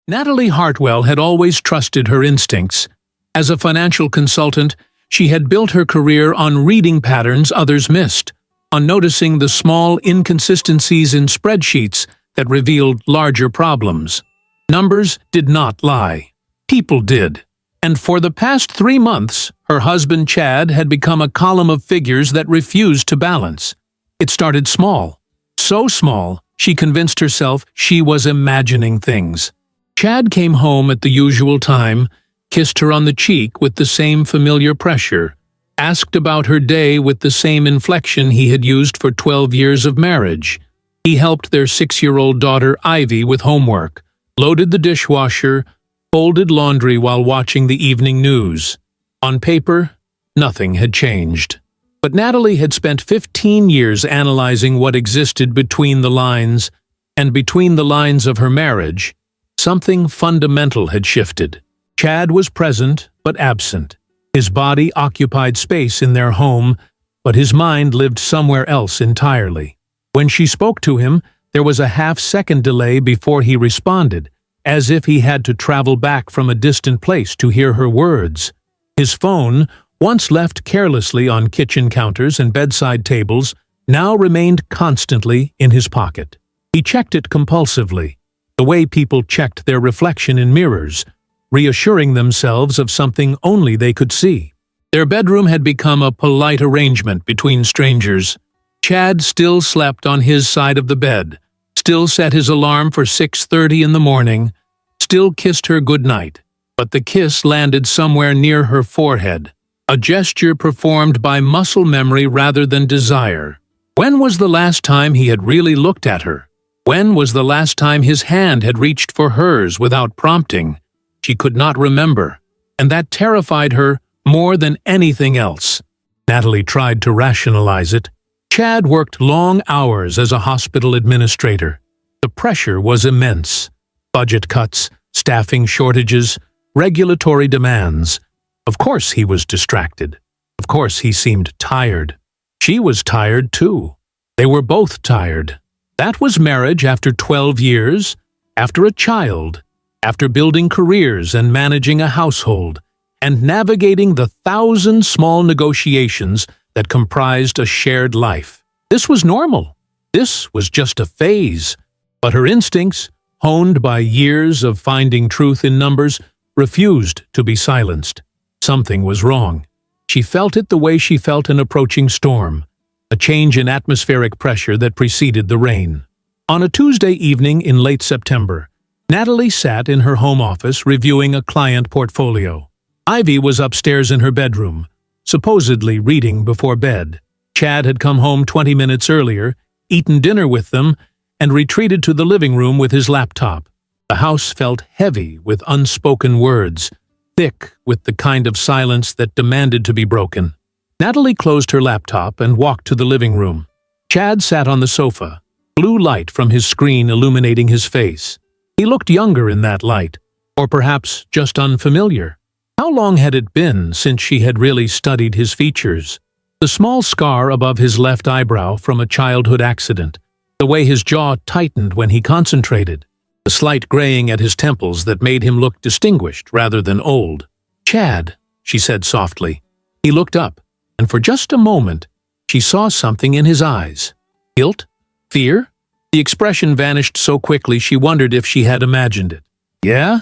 Natalie Hartwell had always trusted her instincts. As a financial consultant, she had built her career on reading patterns others missed, on noticing the small inconsistencies in spreadsheets that revealed larger problems. Numbers did not lie. People did. And for the past 3 months, her husband Chad had become a column of figures that refused to balance. It started small. So small, she convinced herself she was imagining things. Chad came home at the usual time, kissed her on the cheek with the same familiar pressure, asked about her day with the same inflection he had used for 12 years of marriage. He helped their 6-year-old daughter Ivy with homework, loaded the dishwasher, folded laundry while watching the evening news. On paper, nothing had changed. But Natalie had spent 15 years analyzing what existed between the lines, and between the lines of her marriage, something fundamental had shifted. Chad was present, but absent. His body occupied space in their home, but his mind lived somewhere else entirely. When she spoke to him, there was a half-second delay before he responded, as if he had to travel back from a distant place to hear her words. His phone, once left carelessly on kitchen counters and bedside tables, now remained constantly in his pocket. He checked it compulsively, the way people checked their reflection in mirrors, reassuring themselves of something only they could see. Their bedroom had become a polite arrangement between strangers. Chad still slept on his side of the bed, still set his alarm for 6:30 in the morning, still kissed her goodnight, but the kiss landed somewhere near her forehead, a gesture performed by muscle memory rather than desire. When was the last time he had really looked at her? When was the last time his hand had reached for hers without prompting? She could not remember, and that terrified her more than anything else. Natalie tried to rationalize it. Chad worked long hours as a hospital administrator. The pressure was immense. Budget cuts, staffing shortages, regulatory demands. Of course he was distracted. Of course he seemed tired. She was tired too. They were both tired. That was marriage after 12 years, after a child, after building careers and managing a household, and navigating the 1,000 small negotiations that comprised a shared life. This was normal. This was just a phase. But her instincts, honed by years of finding truth in numbers, refused to be silenced. Something was wrong. She felt it the way she felt an approaching storm, a change in atmospheric pressure that preceded the rain. On a Tuesday evening in late September, Natalie sat in her home office reviewing a client portfolio. Ivy was upstairs in her bedroom, supposedly reading before bed. Chad had come home 20 minutes earlier, eaten dinner with them, and retreated to the living room with his laptop. The house felt heavy with unspoken words, thick with the kind of silence that demanded to be broken. Natalie closed her laptop and walked to the living room. Chad sat on the sofa, blue light from his screen illuminating his face. He looked younger in that light, or perhaps just unfamiliar. How long had it been since she had really studied his features? The small scar above his left eyebrow from a childhood accident, the way his jaw tightened when he concentrated, the slight graying at his temples that made him look distinguished rather than old. "Chad," she said softly. He looked up, and for just a moment, she saw something in his eyes. Guilt? Fear? The expression vanished so quickly she wondered if she had imagined it. "Yeah?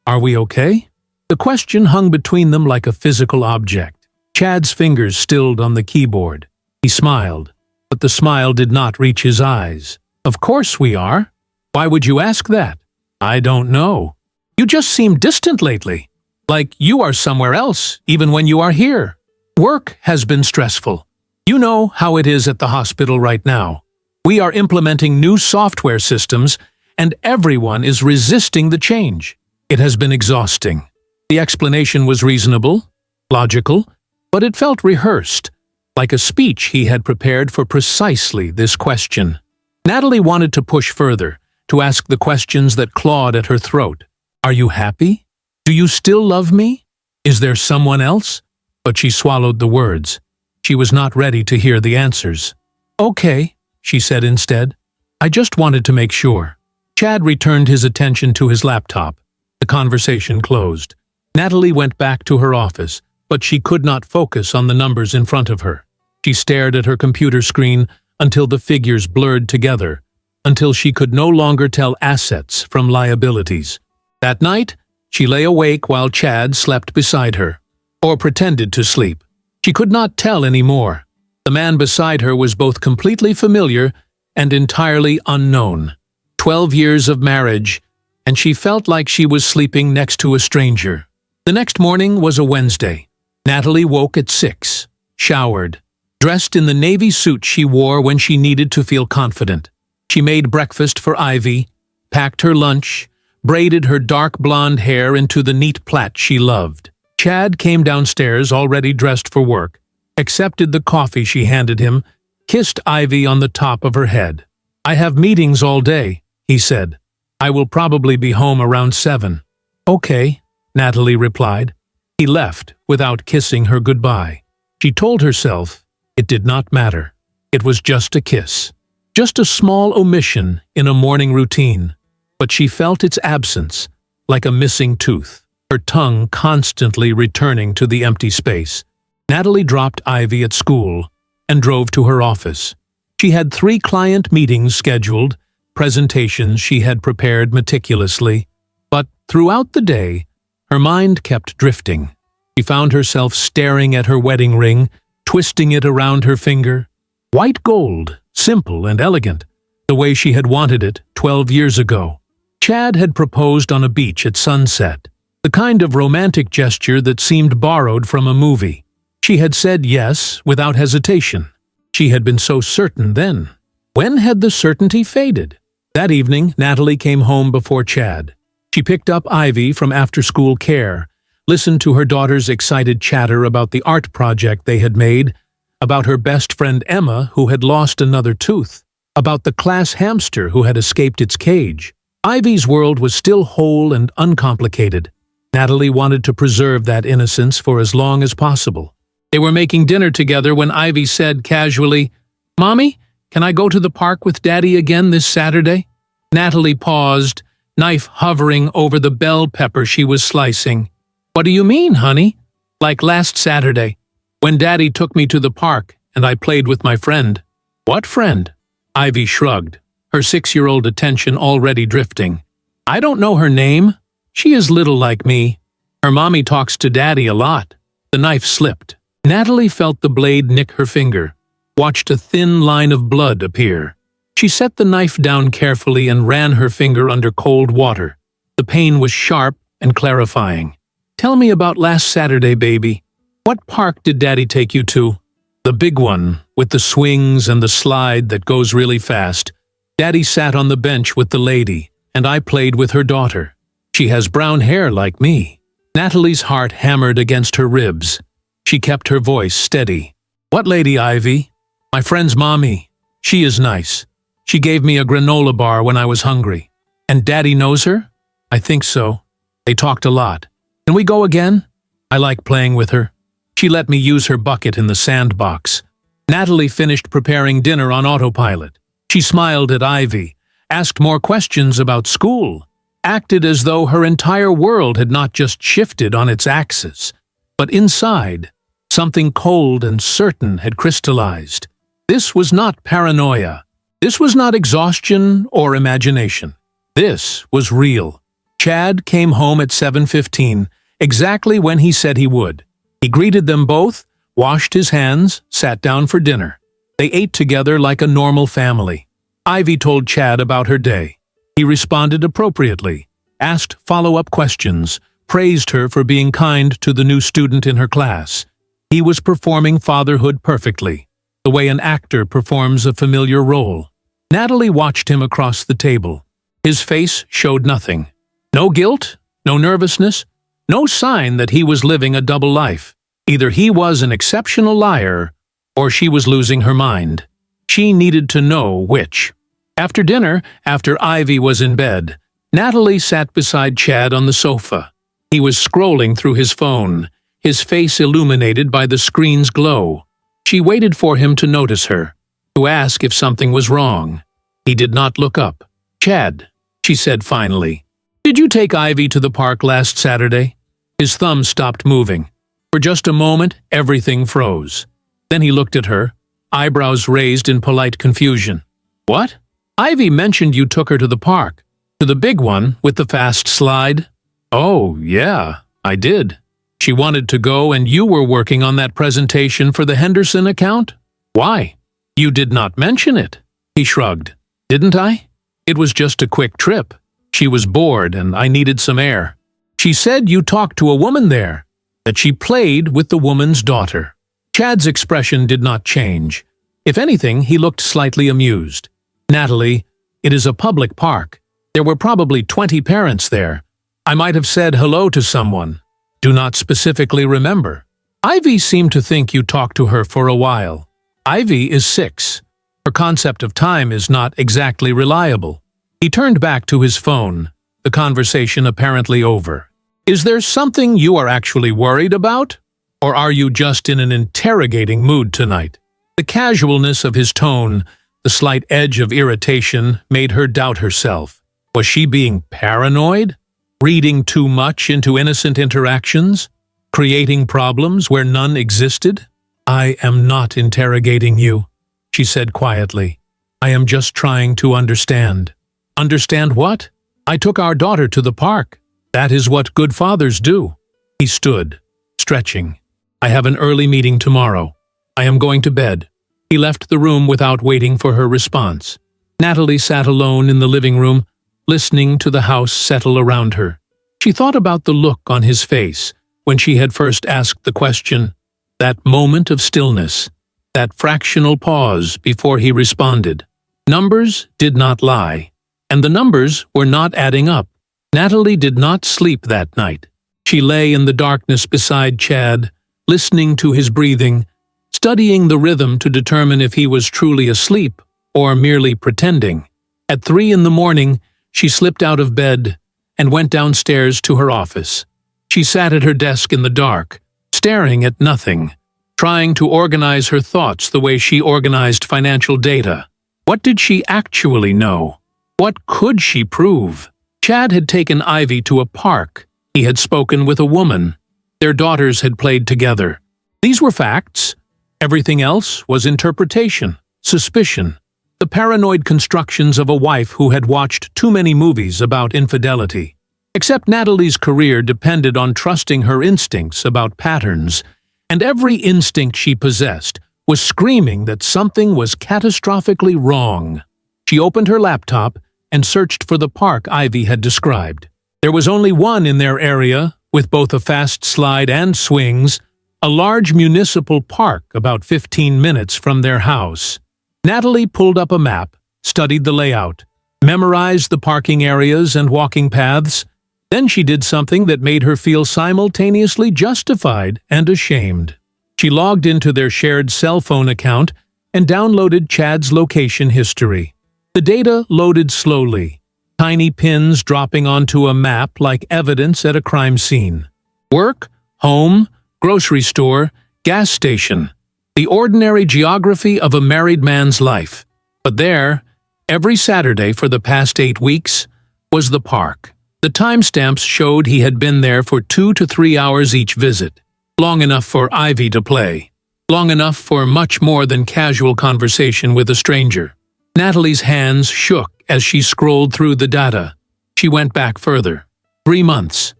Are we okay?" The question hung between them like a physical object. Chad's fingers stilled on the keyboard. He smiled, but the smile did not reach his eyes. "Of course we are. Why would you ask that?" "I don't know. You just seem distant lately, like you are somewhere else, even when you are here. Work has been stressful. You know how it is at the hospital right now. We are implementing new software systems, and everyone is resisting the change. It has been exhausting." The explanation was reasonable, logical, but it felt rehearsed, like a speech he had prepared for precisely this question. Natalie wanted to push further, to ask the questions that clawed at her throat. "Are you happy? Do you still love me? Is there someone else?" But she swallowed the words. She was not ready to hear the answers. "Okay," she said instead. "I just wanted to make sure." Chad returned his attention to his laptop. The conversation closed. Natalie went back to her office, but she could not focus on the numbers in front of her. She stared at her computer screen until the figures blurred together, until she could no longer tell assets from liabilities. That night, she lay awake while Chad slept beside her, or pretended to sleep. She could not tell any more. The man beside her was both completely familiar and entirely unknown. 12 years of marriage, and she felt like she was sleeping next to a stranger. The next morning was a Wednesday. Natalie woke at 6, showered, dressed in the navy suit she wore when she needed to feel confident. She made breakfast for Ivy, packed her lunch, braided her dark blonde hair into the neat plait she loved. Chad came downstairs already dressed for work, accepted the coffee she handed him, kissed Ivy on the top of her head. "I have meetings all day," he said. "I will probably be home around 7. "Okay," Natalie replied. He left without kissing her goodbye. She told herself it did not matter. It was just a kiss. Just a small omission in a morning routine. But she felt its absence, like a missing tooth, her tongue constantly returning to the empty space. Natalie dropped Ivy at school and drove to her office. She had 3 client meetings scheduled, presentations she had prepared meticulously, but throughout the day, her mind kept drifting. She found herself staring at her wedding ring, twisting it around her finger. White gold, simple and elegant, the way she had wanted it 12 years ago. Chad had proposed on a beach at sunset, the kind of romantic gesture that seemed borrowed from a movie. She had said yes without hesitation. She had been so certain then. When had the certainty faded? That evening, Natalie came home before Chad. She picked up Ivy from after-school care, listened to her daughter's excited chatter about the art project they had made, about her best friend Emma who had lost another tooth, about the class hamster who had escaped its cage. Ivy's world was still whole and uncomplicated. Natalie wanted to preserve that innocence for as long as possible. They were making dinner together when Ivy said casually, "Mommy, can I go to the park with Daddy again this Saturday?" Natalie paused, knife hovering over the bell pepper she was slicing. "What do you mean, honey?" "Like last Saturday, when Daddy took me to the park and I played with my friend." "What friend?" Ivy shrugged, her 6-year-old attention already drifting. "I don't know her name. She is little like me. Her mommy talks to Daddy a lot." The knife slipped. Natalie felt the blade nick her finger, watched a thin line of blood appear. She set the knife down carefully and ran her finger under cold water. The pain was sharp and clarifying. "Tell me about last Saturday, baby. What park did Daddy take you to?" "The big one, with the swings and the slide that goes really fast. Daddy sat on the bench with the lady, and I played with her daughter. She has brown hair like me." Natalie's heart hammered against her ribs. She kept her voice steady. "What lady, Ivy?" "My friend's mommy. She is nice. She gave me a granola bar when I was hungry." "And Daddy knows her?" "I think so. They talked a lot." "Can we go again?" "I like playing with her. She let me use her bucket in the sandbox." Natalie finished preparing dinner on autopilot. She smiled at Ivy, asked more questions about school, acted as though her entire world had not just shifted on its axis, but inside, something cold and certain had crystallized. This was not paranoia. This was not exhaustion or imagination. This was real. Chad came home at 7:15, exactly when he said he would. He greeted them both, washed his hands, sat down for dinner. They ate together like a normal family. Ivy told Chad about her day. He responded appropriately, asked follow-up questions, praised her for being kind to the new student in her class. He was performing fatherhood perfectly, the way an actor performs a familiar role. Natalie watched him across the table. His face showed nothing. No guilt, no nervousness, no sign that he was living a double life. Either he was an exceptional liar, or she was losing her mind. She needed to know which. After dinner, after Ivy was in bed, Natalie sat beside Chad on the sofa. He was scrolling through his phone, his face illuminated by the screen's glow. She waited for him to notice her, to ask if something was wrong. He did not look up. "Chad," she said finally, "Did you take Ivy to the park last Saturday?" His thumb stopped moving. For just a moment, everything froze. Then he looked at her, eyebrows raised in polite confusion. "What? Ivy mentioned you took her to the park. To the big one, with the fast slide?" "Oh, yeah, I did. She wanted to go and you were working on that presentation for the Henderson account? Why? You did not mention it." He shrugged. "Didn't I? It was just a quick trip. She was bored and I needed some air. She said you talked to a woman there, that she played with the woman's daughter." Chad's expression did not change. If anything, he looked slightly amused. "Natalie, it is a public park. There were probably 20 parents there. I might have said hello to someone. Do not specifically remember. Ivy seemed to think you talked to her for a while. Ivy is 6. Her concept of time is not exactly reliable." He turned back to his phone, the conversation apparently over. "Is there something you are actually worried about? Or are you just in an interrogating mood tonight?" The casualness of his tone, the slight edge of irritation, made her doubt herself. Was she being paranoid? Reading too much into innocent interactions? Creating problems where none existed? "I am not interrogating you," she said quietly. "I am just trying to understand." "Understand what?" "I took our daughter to the park. That is what good fathers do." He stood, stretching. "I have an early meeting tomorrow. I am going to bed." He left the room without waiting for her response. Natalie sat alone in the living room, listening to the house settle around her. She thought about the look on his face when she had first asked the question, that moment of stillness, that fractional pause before he responded. Numbers did not lie, and the numbers were not adding up. Natalie did not sleep that night. She lay in the darkness beside Chad, listening to his breathing, studying the rhythm to determine if he was truly asleep or merely pretending. At 3 in the morning, she slipped out of bed and went downstairs to her office. She sat at her desk in the dark, staring at nothing, trying to organize her thoughts the way she organized financial data. What did she actually know? What could she prove? Chad had taken Ivy to a park. He had spoken with a woman. Their daughters had played together. These were facts. Everything else was interpretation, suspicion, the paranoid constructions of a wife who had watched too many movies about infidelity. Except Natalie's career depended on trusting her instincts about patterns, and every instinct she possessed was screaming that something was catastrophically wrong. She opened her laptop and searched for the park Ivy had described. There was only one in their area, with both a fast slide and swings, a large municipal park about 15 minutes from their house. Natalie pulled up a map, studied the layout, memorized the parking areas and walking paths. Then she did something that made her feel simultaneously justified and ashamed. She logged into their shared cell phone account and downloaded Chad's location history. The data loaded slowly, tiny pins dropping onto a map like evidence at a crime scene. Work, home, grocery store, gas station. The ordinary geography of a married man's life. But there, every Saturday for the past 8 weeks, was the park. The timestamps showed he had been there for 2 to 3 hours each visit. Long enough for Ivy to play. Long enough for much more than casual conversation with a stranger. Natalie's hands shook as she scrolled through the data. She went back further. 3 months.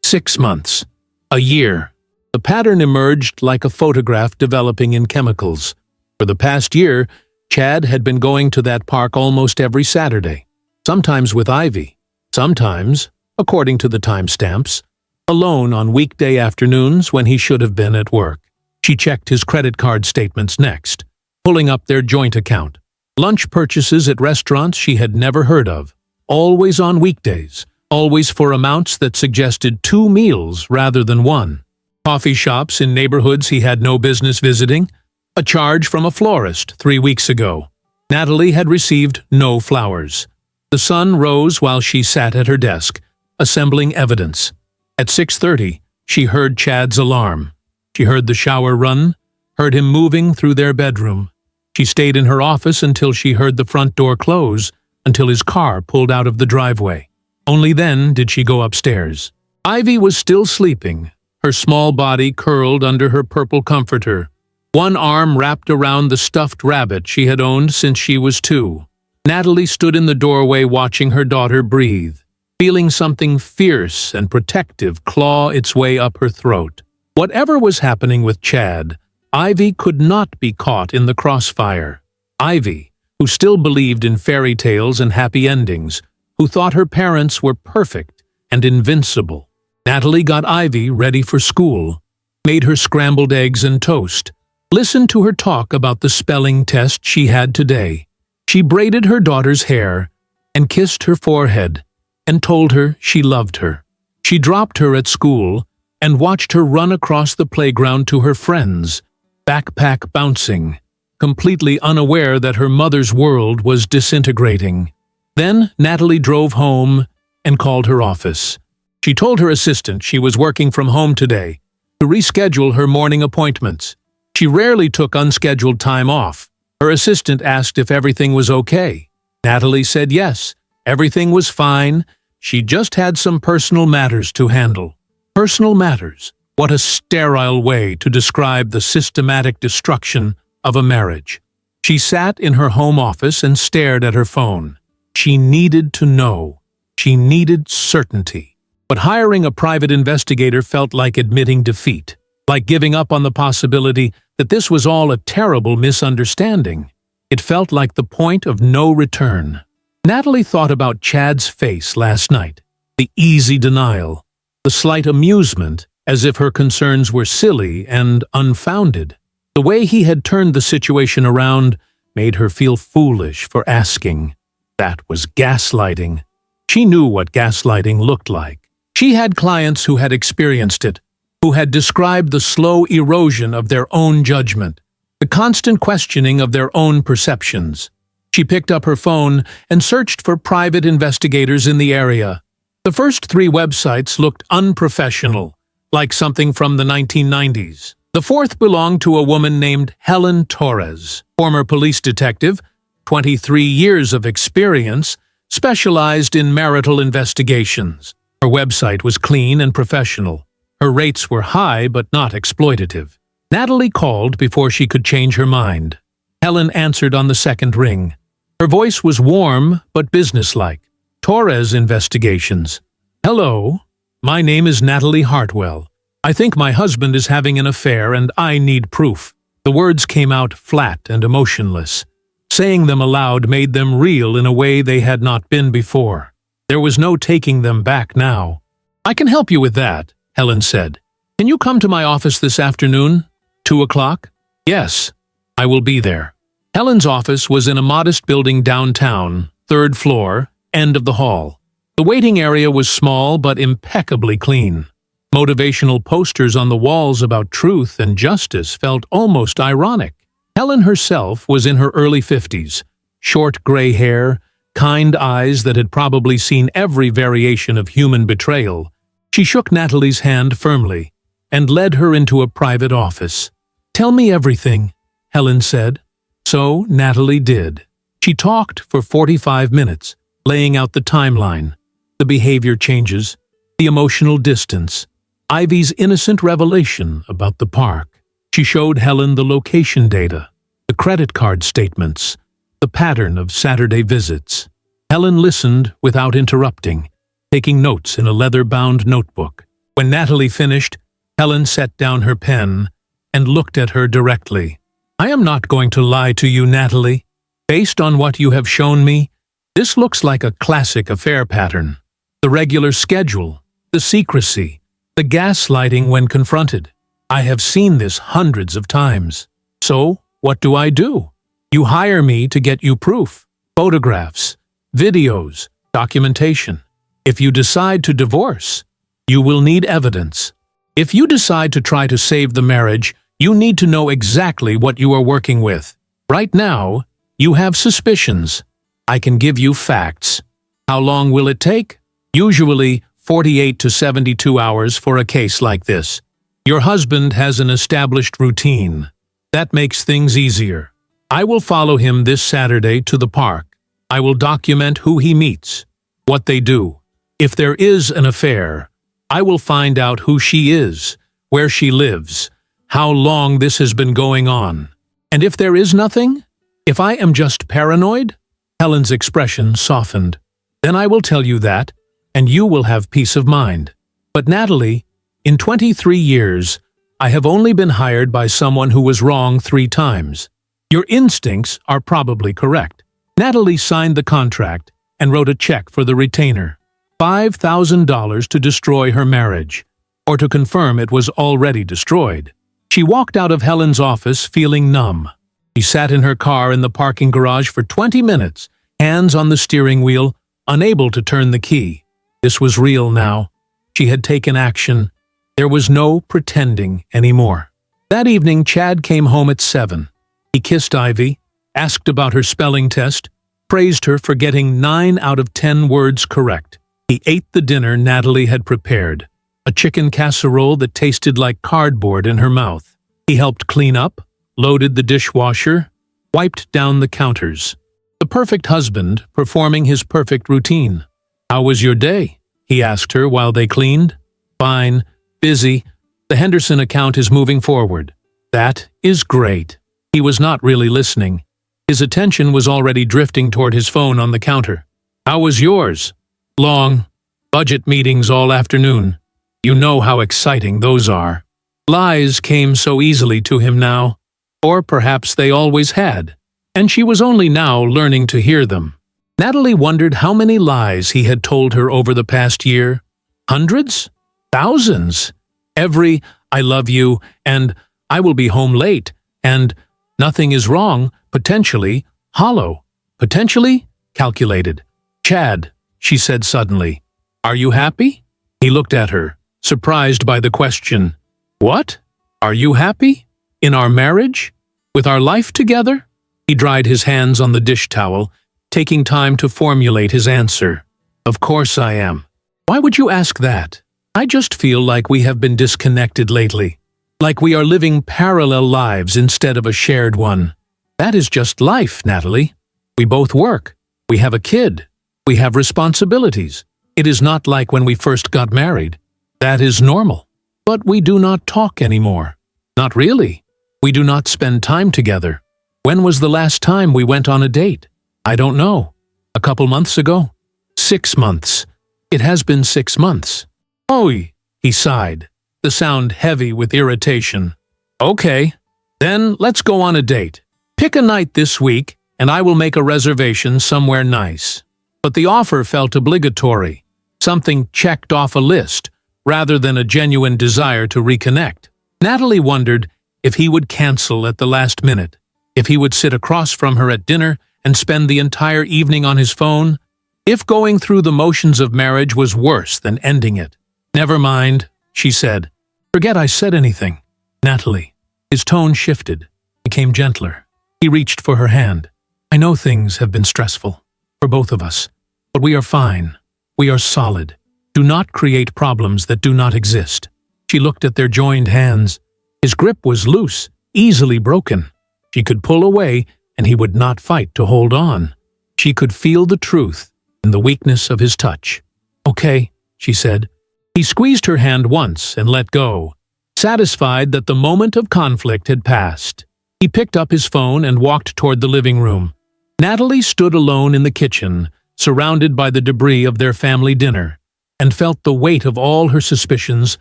6 months. A year. The pattern emerged like a photograph developing in chemicals. For the past year, Chad had been going to that park almost every Saturday. Sometimes with Ivy. Sometimes, according to the timestamps, alone on weekday afternoons when he should have been at work. She checked his credit card statements next, pulling up their joint account. Lunch purchases at restaurants she had never heard of. Always on weekdays. Always for amounts that suggested 2 meals rather than 1. Coffee shops in neighborhoods he had no business visiting. A charge from a florist 3 weeks ago. Natalie had received no flowers. The sun rose while she sat at her desk, assembling evidence. At 6:30, she heard Chad's alarm. She heard the shower run, heard him moving through their bedroom. She stayed in her office until she heard the front door close, until his car pulled out of the driveway. Only then did she go upstairs. Ivy was still sleeping, her small body curled under her purple comforter, one arm wrapped around the stuffed rabbit she had owned since she was 2. Natalie stood in the doorway watching her daughter breathe, feeling something fierce and protective claw its way up her throat. Whatever was happening with Chad, Ivy could not be caught in the crossfire. Ivy, who still believed in fairy tales and happy endings, who thought her parents were perfect and invincible. Natalie got Ivy ready for school, made her scrambled eggs and toast, listened to her talk about the spelling test she had today. She braided her daughter's hair and kissed her forehead and told her she loved her. She dropped her at school and watched her run across the playground to her friends, backpack bouncing, completely unaware that her mother's world was disintegrating. Then Natalie drove home and called her office. She told her assistant she was working from home today to reschedule her morning appointments. She rarely took unscheduled time off. Her assistant asked if everything was okay. Natalie said yes, everything was fine. She just had some personal matters to handle. Personal matters. What a sterile way to describe the systematic destruction of a marriage. She sat in her home office and stared at her phone. She needed to know. She needed certainty. But hiring a private investigator felt like admitting defeat, like giving up on the possibility that this was all a terrible misunderstanding. It felt like the point of no return. Natalie thought about Chad's face last night, the easy denial, the slight amusement, as if her concerns were silly and unfounded. The way he had turned the situation around made her feel foolish for asking. That was gaslighting. She knew what gaslighting looked like. She had clients who had experienced it, who had described the slow erosion of their own judgment, the constant questioning of their own perceptions. She picked up her phone and searched for private investigators in the area. The first 3 websites looked unprofessional, like something from the 1990s. The 4th belonged to a woman named Helen Torres, former police detective, 23 years of experience, specialized in marital investigations. Her website was clean and professional. Her rates were high but not exploitative. Natalie called before she could change her mind. Helen answered on the 2nd ring. Her voice was warm but businesslike. Torres Investigations. Hello, my name is Natalie Hartwell. I think my husband is having an affair and I need proof. The words came out flat and emotionless. Saying them aloud made them real in a way they had not been before. There was no taking them back now. I can help you with that, Helen said. Can you come to my office this afternoon? 2 o'clock? Yes, I will be there. Helen's office was in a modest building downtown, 3rd floor, end of the hall. The waiting area was small but impeccably clean. Motivational posters on the walls about truth and justice felt almost ironic. Helen herself was in her early 50s, short gray hair, kind eyes that had probably seen every variation of human betrayal. She shook Natalie's hand firmly and led her into a private office. Tell me everything, Helen said. So Natalie did. She talked for 45 minutes, laying out the timeline, the behavior changes, the emotional distance, Ivy's innocent revelation about the park. She showed Helen the location data, the credit card statements, the pattern of Saturday visits. Helen listened without interrupting, taking notes in a leather-bound notebook. When Natalie finished, Helen set down her pen and looked at her directly. I am not going to lie to you, Natalie. Based on what you have shown me, this looks like a classic affair pattern. The regular schedule, the secrecy, the gaslighting when confronted. I have seen this hundreds of times. So, what do? You hire me to get you proof, photographs, videos, documentation. If you decide to divorce, you will need evidence. If you decide to try to save the marriage, you need to know exactly what you are working with. Right now, you have suspicions. I can give you facts. How long will it take? Usually 48 to 72 hours for a case like this. Your husband has an established routine. That makes things easier. I will follow him this Saturday to the park. I will document who he meets, what they do. If there is an affair, I will find out who she is, where she lives, how long this has been going on. And if there is nothing, if I am just paranoid, Helen's expression softened. Then I will tell you that, and you will have peace of mind. But Natalie, in 23 years, I have only been hired by someone who was wrong 3 times. Your instincts are probably correct. Natalie signed the contract and wrote a check for the retainer. $5,000 to destroy her marriage, or to confirm it was already destroyed. She walked out of Helen's office feeling numb. She sat in her car in the parking garage for 20 minutes, hands on the steering wheel, unable to turn the key. This was real now. She had taken action. There was no pretending anymore. That evening, Chad came home at 7. He kissed Ivy, asked about her spelling test, praised her for getting 9 out of 10 words correct. He ate the dinner Natalie had prepared, a chicken casserole that tasted like cardboard in her mouth. He helped clean up, loaded the dishwasher, wiped down the counters. The perfect husband performing his perfect routine. "How was your day?" he asked her while they cleaned. "Fine. Busy. The Henderson account is moving forward." "That is great." He was not really listening. His attention was already drifting toward his phone on the counter. "How was yours?" "Long. Budget meetings all afternoon. You know how exciting those are." Lies came so easily to him now. Or perhaps they always had, and she was only now learning to hear them. Natalie wondered how many lies he had told her over the past year. Hundreds? Thousands? Every "I love you" and "I will be home late" and "nothing is wrong," potentially hollow, potentially calculated. "Chad," she said suddenly, "are you happy?" He looked at her, surprised by the question. "What? Are you happy? In our marriage? With our life together?" He dried his hands on the dish towel, taking time to formulate his answer. "Of course I am." "Why would you ask that?" "I just feel like we have been disconnected lately. Like we are living parallel lives instead of a shared one." "That is just life, Natalie. We both work. We have a kid. We have responsibilities. It is not like when we first got married. That is normal. But we do not talk anymore. Not really. We do not spend time together. When was the last time we went on a date? I don't know. A couple months ago? 6 months. It has been 6 months. "Oy," he sighed, the sound heavy with irritation. "Okay, then let's go on a date. Pick a night this week, and I will make a reservation somewhere nice." But the offer felt obligatory, something checked off a list, rather than a genuine desire to reconnect. Natalie wondered if he would cancel at the last minute, if he would sit across from her at dinner and spend the entire evening on his phone, if going through the motions of marriage was worse than ending it. "Never mind," she said. "Forget I said anything." "Natalie." His tone shifted, became gentler. He reached for her hand. "I know things have been stressful, for both of us, but we are fine. We are solid. Do not create problems that do not exist." She looked at their joined hands. His grip was loose, easily broken. She could pull away, and he would not fight to hold on. She could feel the truth in the weakness of his touch. "Okay," she said. He squeezed her hand once and let go, satisfied that the moment of conflict had passed. He picked up his phone and walked toward the living room. Natalie stood alone in the kitchen, surrounded by the debris of their family dinner, and felt the weight of all her suspicions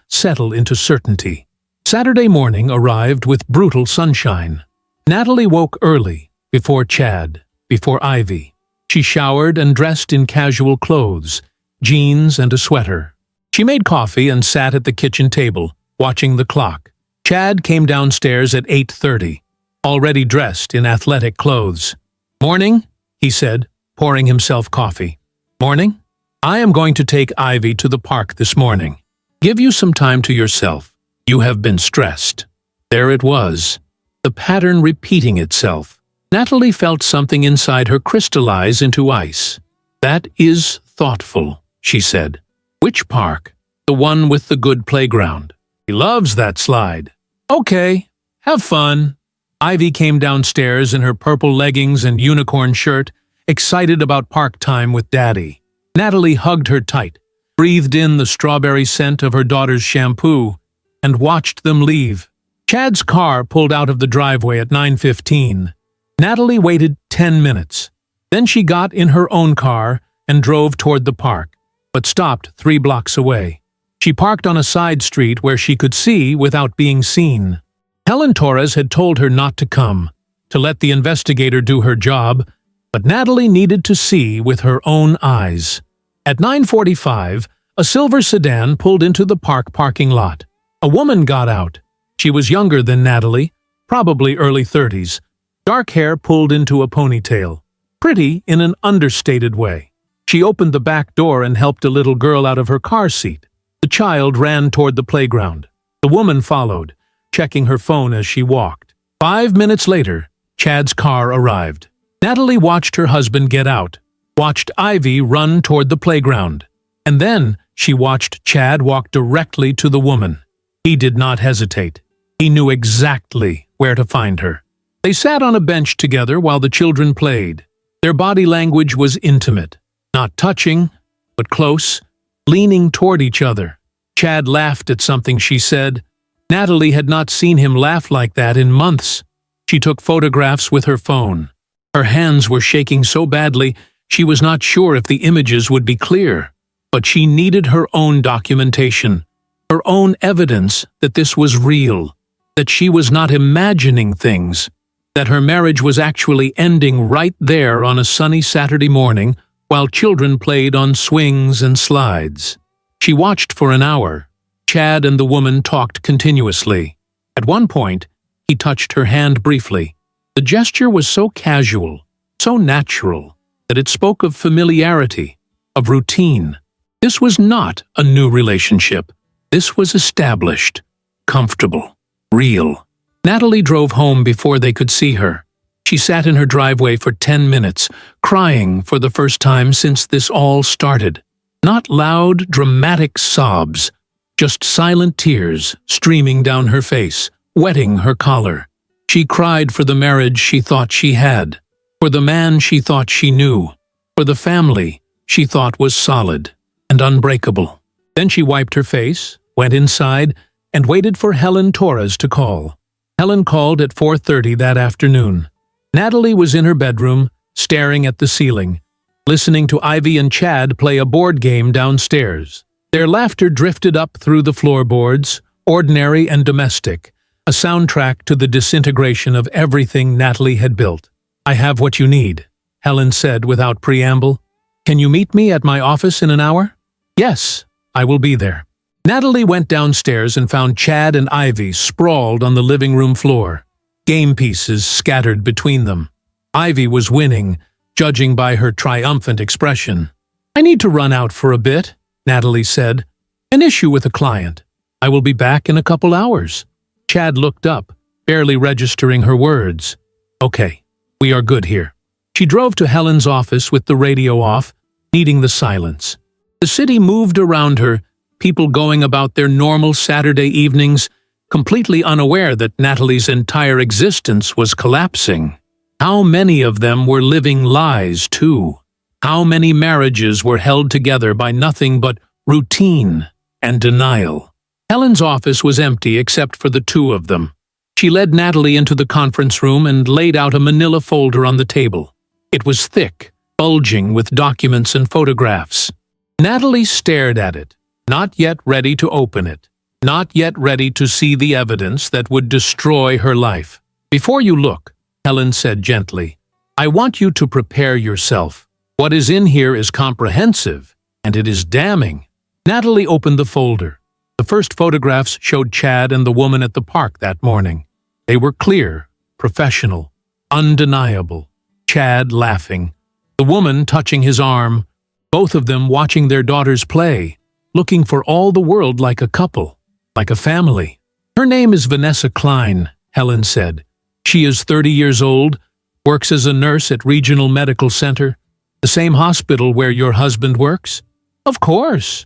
settle into certainty. Saturday morning arrived with brutal sunshine. Natalie woke early, before Chad, before Ivy. She showered and dressed in casual clothes, jeans and a sweater. She made coffee and sat at the kitchen table, watching the clock. Chad came downstairs at 8:30, already dressed in athletic clothes. "Morning," he said, pouring himself coffee. "Morning. I am going to take Ivy to the park this morning. Give you some time to yourself. You have been stressed." There it was, the pattern repeating itself. Natalie felt something inside her crystallize into ice. "That is thoughtful," she said. "Which park?" "The one with the good playground. He loves that slide." "Okay, have fun." Ivy came downstairs in her purple leggings and unicorn shirt, excited about park time with Daddy. Natalie hugged her tight, breathed in the strawberry scent of her daughter's shampoo, and watched them leave. Chad's car pulled out of the driveway at 9:15. Natalie waited 10 minutes. Then she got in her own car and drove toward the park, but stopped 3 blocks away. She parked on a side street where she could see without being seen. Helen Torres had told her not to come, to let the investigator do her job, but Natalie needed to see with her own eyes. At 9:45, a silver sedan pulled into the park parking lot. A woman got out. She was younger than Natalie, probably early 30s. Dark hair pulled into a ponytail. Pretty in an understated way. She opened the back door and helped a little girl out of her car seat. The child ran toward the playground. The woman followed, checking her phone as she walked. 5 minutes later, Chad's car arrived. Natalie watched her husband get out, watched Ivy run toward the playground, and then she watched Chad walk directly to the woman. He did not hesitate. He knew exactly where to find her. They sat on a bench together while the children played. Their body language was intimate, not touching, but close, leaning toward each other. Chad laughed at something she said. Natalie had not seen him laugh like that in months. She took photographs with her phone. Her hands were shaking so badly she was not sure if the images would be clear. But she needed her own documentation, her own evidence that this was real, that she was not imagining things, that her marriage was actually ending right there on a sunny Saturday morning while children played on swings and slides. She watched for an hour. Chad and the woman talked continuously. At one point, he touched her hand briefly. The gesture was so casual, so natural, that it spoke of familiarity, of routine. This was not a new relationship. This was established, comfortable, real. Natalie drove home before they could see her. She sat in her driveway for 10 minutes, crying for the first time since this all started. Not loud, dramatic sobs, just silent tears streaming down her face, wetting her collar. She cried for the marriage she thought she had, for the man she thought she knew, for the family she thought was solid and unbreakable. Then she wiped her face, went inside, and waited for Helen Torres to call. Helen called at 4:30 that afternoon. Natalie was in her bedroom, staring at the ceiling, listening to Ivy and Chad play a board game downstairs. Their laughter drifted up through the floorboards, ordinary and domestic, a soundtrack to the disintegration of everything Natalie had built. "I have what you need," Helen said without preamble. "Can you meet me at my office in an hour?" "Yes, I will be there." Natalie went downstairs and found Chad and Ivy sprawled on the living room floor, game pieces scattered between them. Ivy was winning, judging by her triumphant expression. "I need to run out for a bit," Natalie said. "An issue with a client. I will be back in a couple hours." Chad looked up, barely registering her words. "Okay, we are good here." She drove to Helen's office with the radio off, needing the silence. The city moved around her, people going about their normal Saturday evenings, completely unaware that Natalie's entire existence was collapsing. How many of them were living lies, too? How many marriages were held together by nothing but routine and denial? Helen's office was empty except for the two of them. She led Natalie into the conference room and laid out a manila folder on the table. It was thick, bulging with documents and photographs. Natalie stared at it, not yet ready to open it, not yet ready to see the evidence that would destroy her life. "Before you look," Helen said gently, "I want you to prepare yourself. What is in here is comprehensive, and it is damning." Natalie opened the folder. The first photographs showed Chad and the woman at the park that morning. They were clear, professional, undeniable. Chad laughing, the woman touching his arm, both of them watching their daughters play, looking for all the world like a couple, like a family. "Her name is Vanessa Klein," Helen said. "She is 30 years old, works as a nurse at Regional Medical Center, the same hospital where your husband works." Of course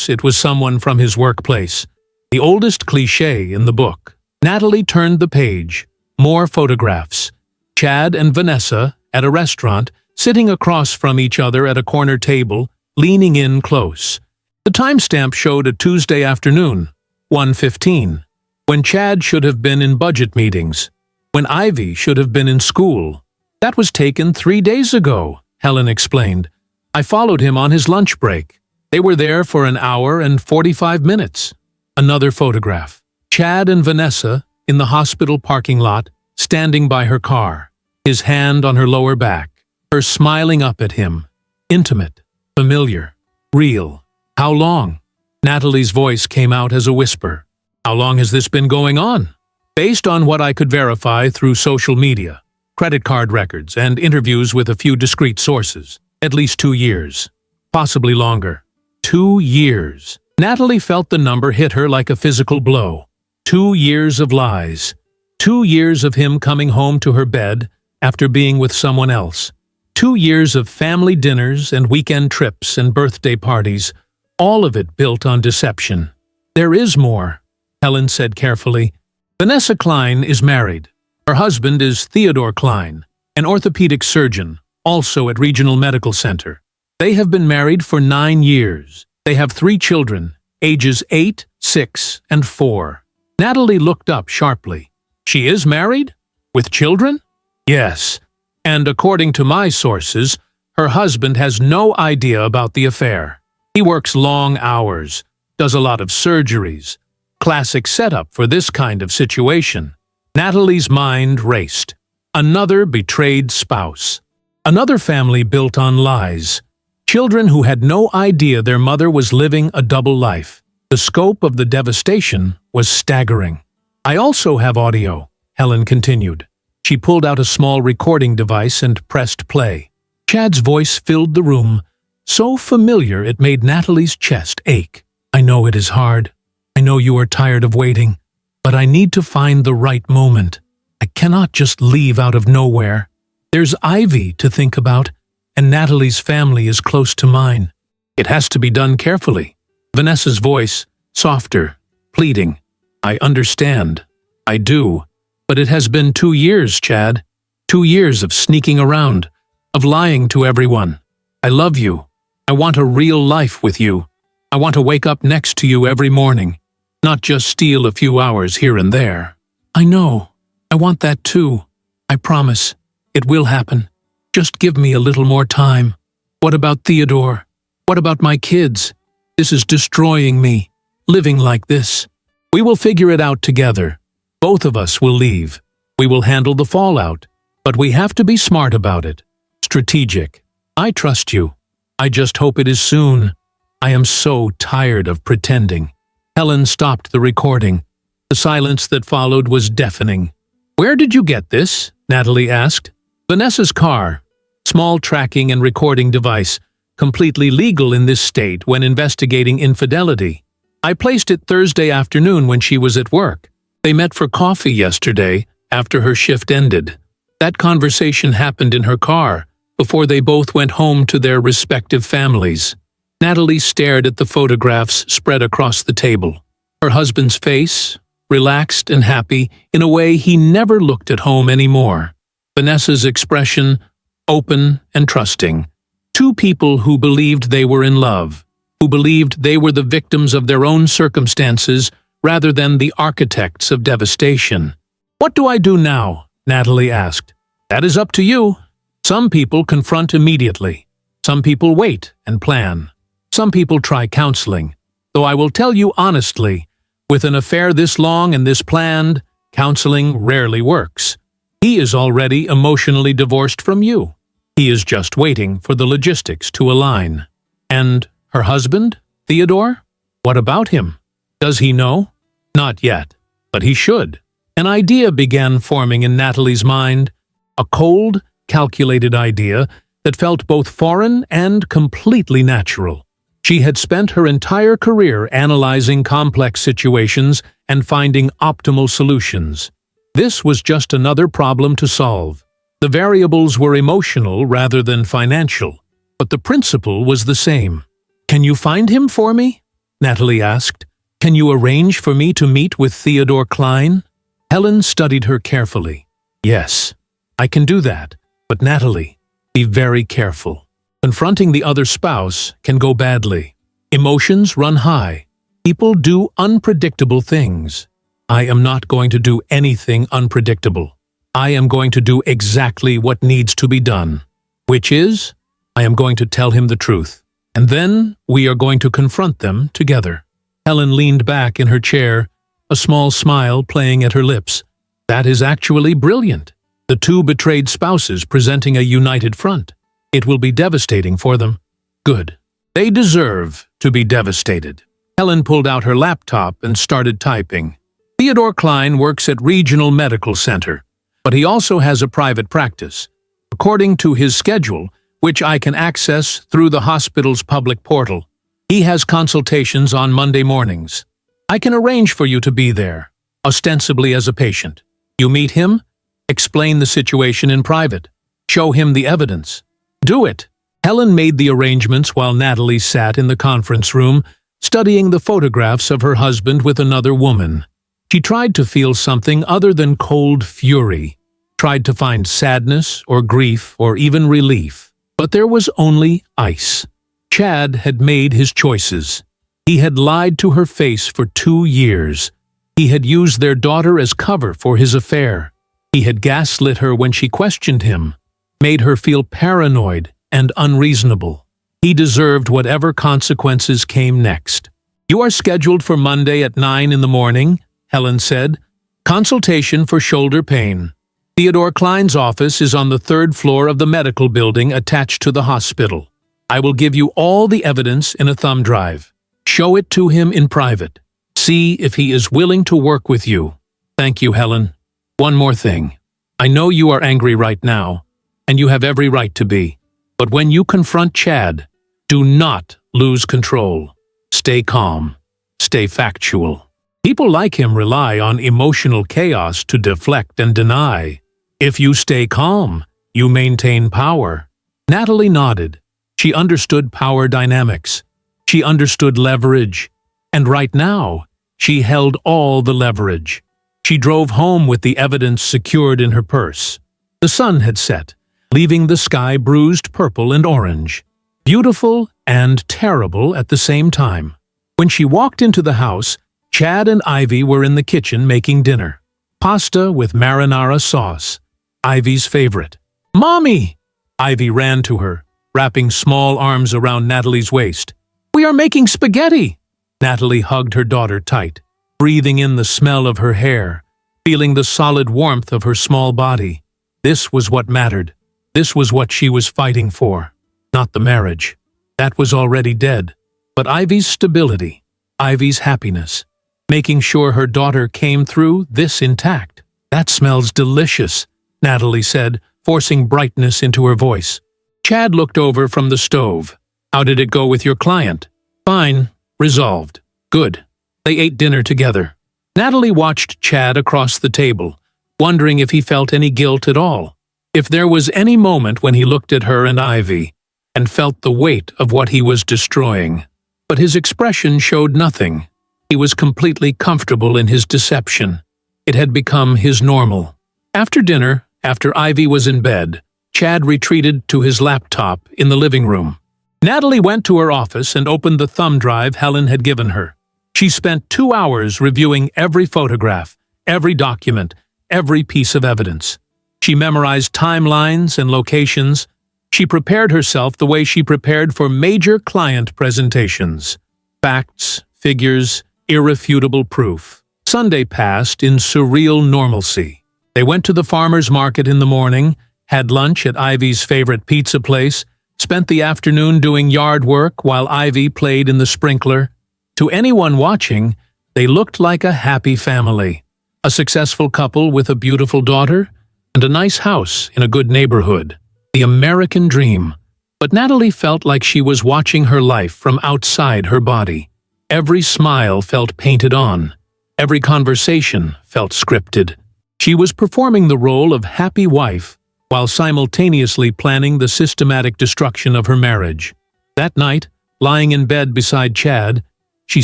it was someone from his workplace. The oldest cliché in the book. Natalie turned the page. More photographs. Chad and Vanessa at a restaurant, sitting across from each other at a corner table, leaning in close. The timestamp showed a Tuesday afternoon, 1:15, when Chad should have been in budget meetings, when Ivy should have been in school. That was taken 3 days ago, Helen explained. I followed him on his lunch break. They were there for an hour and 45 minutes. Another photograph. Chad and Vanessa in the hospital parking lot, standing by her car, his hand on her lower back, her smiling up at him. Intimate, familiar, real. How long? Natalie's voice came out as a whisper. How long has this been going on? Based on what I could verify through social media, credit card records, and interviews with a few discreet sources, at least 2 years. Possibly longer. 2 years. Natalie felt the number hit her like a physical blow. 2 years of lies. 2 years of him coming home to her bed after being with someone else. 2 years of family dinners and weekend trips and birthday parties, all of it built on deception. There is more, Helen said carefully. Vanessa Klein is married. Her husband is Theodore Klein, an orthopedic surgeon, also at Regional Medical Center. They have been married for 9 years. They have 3 children, ages 8, 6, and 4. Natalie looked up sharply. She is married? With children? Yes. And according to my sources, her husband has no idea about the affair. He works long hours, does a lot of surgeries. Classic setup for this kind of situation. Natalie's mind raced. Another betrayed spouse. Another family built on lies. Children who had no idea their mother was living a double life. The scope of the devastation was staggering. I also have audio, Helen continued. She pulled out a small recording device and pressed play. Chad's voice filled the room, so familiar it made Natalie's chest ache. I know it is hard. I know you are tired of waiting, but I need to find the right moment. I cannot just leave out of nowhere. There's Ivy to think about, and Natalie's family is close to mine. It has to be done carefully. Vanessa's voice, softer, pleading. I understand. I do. But it has been 2 years, Chad. 2 years of sneaking around, of lying to everyone. I love you. I want a real life with you. I want to wake up next to you every morning, not just steal a few hours here and there. I know. I want that too. I promise. It will happen. Just give me a little more time. What about Theodore? What about my kids? This is destroying me, living like this. We will figure it out together. Both of us will leave. We will handle the fallout. But we have to be smart about it. Strategic. I trust you. I just hope it is soon. I am so tired of pretending. Helen stopped the recording. The silence that followed was deafening. Where did you get this? Natalie asked. Vanessa's car. Small tracking and recording device. Completely legal in this state when investigating infidelity. I placed it Thursday afternoon when she was at work. They met for coffee yesterday after her shift ended. That conversation happened in her car before they both went home to their respective families. Natalie stared at the photographs spread across the table. Her husband's face, relaxed and happy in a way he never looked at home anymore. Vanessa's expression, open and trusting. 2 people who believed they were in love, who believed they were the victims of their own circumstances rather than the architects of devastation. What do I do now? Natalie asked. That is up to you. Some people confront immediately. Some people wait and plan. Some people try counseling. Though I will tell you honestly, with an affair this long and this planned, counseling rarely works. He is already emotionally divorced from you. He is just waiting for the logistics to align. And her husband, Theodore? What about him? Does he know? Not yet, but he should. An idea began forming in Natalie's mind, a cold, calculated idea that felt both foreign and completely natural. She had spent her entire career analyzing complex situations and finding optimal solutions. This was just another problem to solve. The variables were emotional rather than financial, but the principle was the same. Can you find him for me? Natalie asked. Can you arrange for me to meet with Theodore Klein? Helen studied her carefully. Yes, I can do that, but Natalie, be very careful. Confronting the other spouse can go badly. Emotions run high. People do unpredictable things. I am not going to do anything unpredictable. I am going to do exactly what needs to be done, which is, I am going to tell him the truth. And then we are going to confront them together. Helen leaned back in her chair, a small smile playing at her lips. That is actually brilliant. The two betrayed spouses presenting a united front. It will be devastating for them. Good. They deserve to be devastated. Helen pulled out her laptop and started typing. Theodore Klein works at Regional Medical Center, but he also has a private practice. According to his schedule, which I can access through the hospital's public portal, he has consultations on Monday mornings. I can arrange for you to be there, ostensibly as a patient. You meet him, explain the situation in private, show him the evidence. Do it. Helen made the arrangements while Natalie sat in the conference room, studying the photographs of her husband with another woman. She tried to feel something other than cold fury, tried to find sadness or grief or even relief, but there was only ice. Chad had made his choices. He had lied to her face for 2 years. He had used their daughter as cover for his affair. He had gaslit her when she questioned him, made her feel paranoid and unreasonable. He deserved whatever consequences came next. You are scheduled for Monday at 9 in the morning, Helen said. Consultation for shoulder pain. Theodore Klein's office is on the 3rd floor of the medical building attached to the hospital. I will give you all the evidence in a thumb drive. Show it to him in private. See if he is willing to work with you. Thank you, Helen. One more thing. I know you are angry right now, and you have every right to be. But when you confront Chad, do not lose control. Stay calm. Stay factual. People like him rely on emotional chaos to deflect and deny. If you stay calm, you maintain power. Natalie nodded. She understood power dynamics. She understood leverage. And right now, she held all the leverage. She drove home with the evidence secured in her purse. The sun had set, leaving the sky bruised purple and orange. Beautiful and terrible at the same time. When she walked into the house, Chad and Ivy were in the kitchen making dinner. Pasta with marinara sauce, Ivy's favorite. "Mommy!" Ivy ran to her, wrapping small arms around Natalie's waist. "We are making spaghetti!" Natalie hugged her daughter tight, breathing in the smell of her hair, feeling the solid warmth of her small body. This was what mattered. This was what she was fighting for. Not the marriage. That was already dead. But Ivy's stability, Ivy's happiness, making sure her daughter came through this intact. "That smells delicious," Natalie said, forcing brightness into her voice. Chad looked over from the stove. "How did it go with your client?" "Fine. Resolved." "Good." They ate dinner together. Natalie watched Chad across the table, wondering if he felt any guilt at all. If there was any moment when he looked at her and Ivy and felt the weight of what he was destroying. But his expression showed nothing. He was completely comfortable in his deception. It had become his normal. After dinner, after Ivy was in bed, Chad retreated to his laptop in the living room. Natalie went to her office and opened the thumb drive Helen had given her. She spent 2 hours reviewing every photograph, every document, every piece of evidence. She memorized timelines and locations. She prepared herself the way she prepared for major client presentations. Facts, figures, irrefutable proof. Sunday passed in surreal normalcy. They went to the farmer's market in the morning, had lunch at Ivy's favorite pizza place, spent the afternoon doing yard work while Ivy played in the sprinkler. To anyone watching, they looked like a happy family. A successful couple with a beautiful daughter and a nice house in a good neighborhood. The American dream. But Natalie felt like she was watching her life from outside her body. Every smile felt painted on. Every conversation felt scripted. She was performing the role of happy wife while simultaneously planning the systematic destruction of her marriage. That night, lying in bed beside Chad, she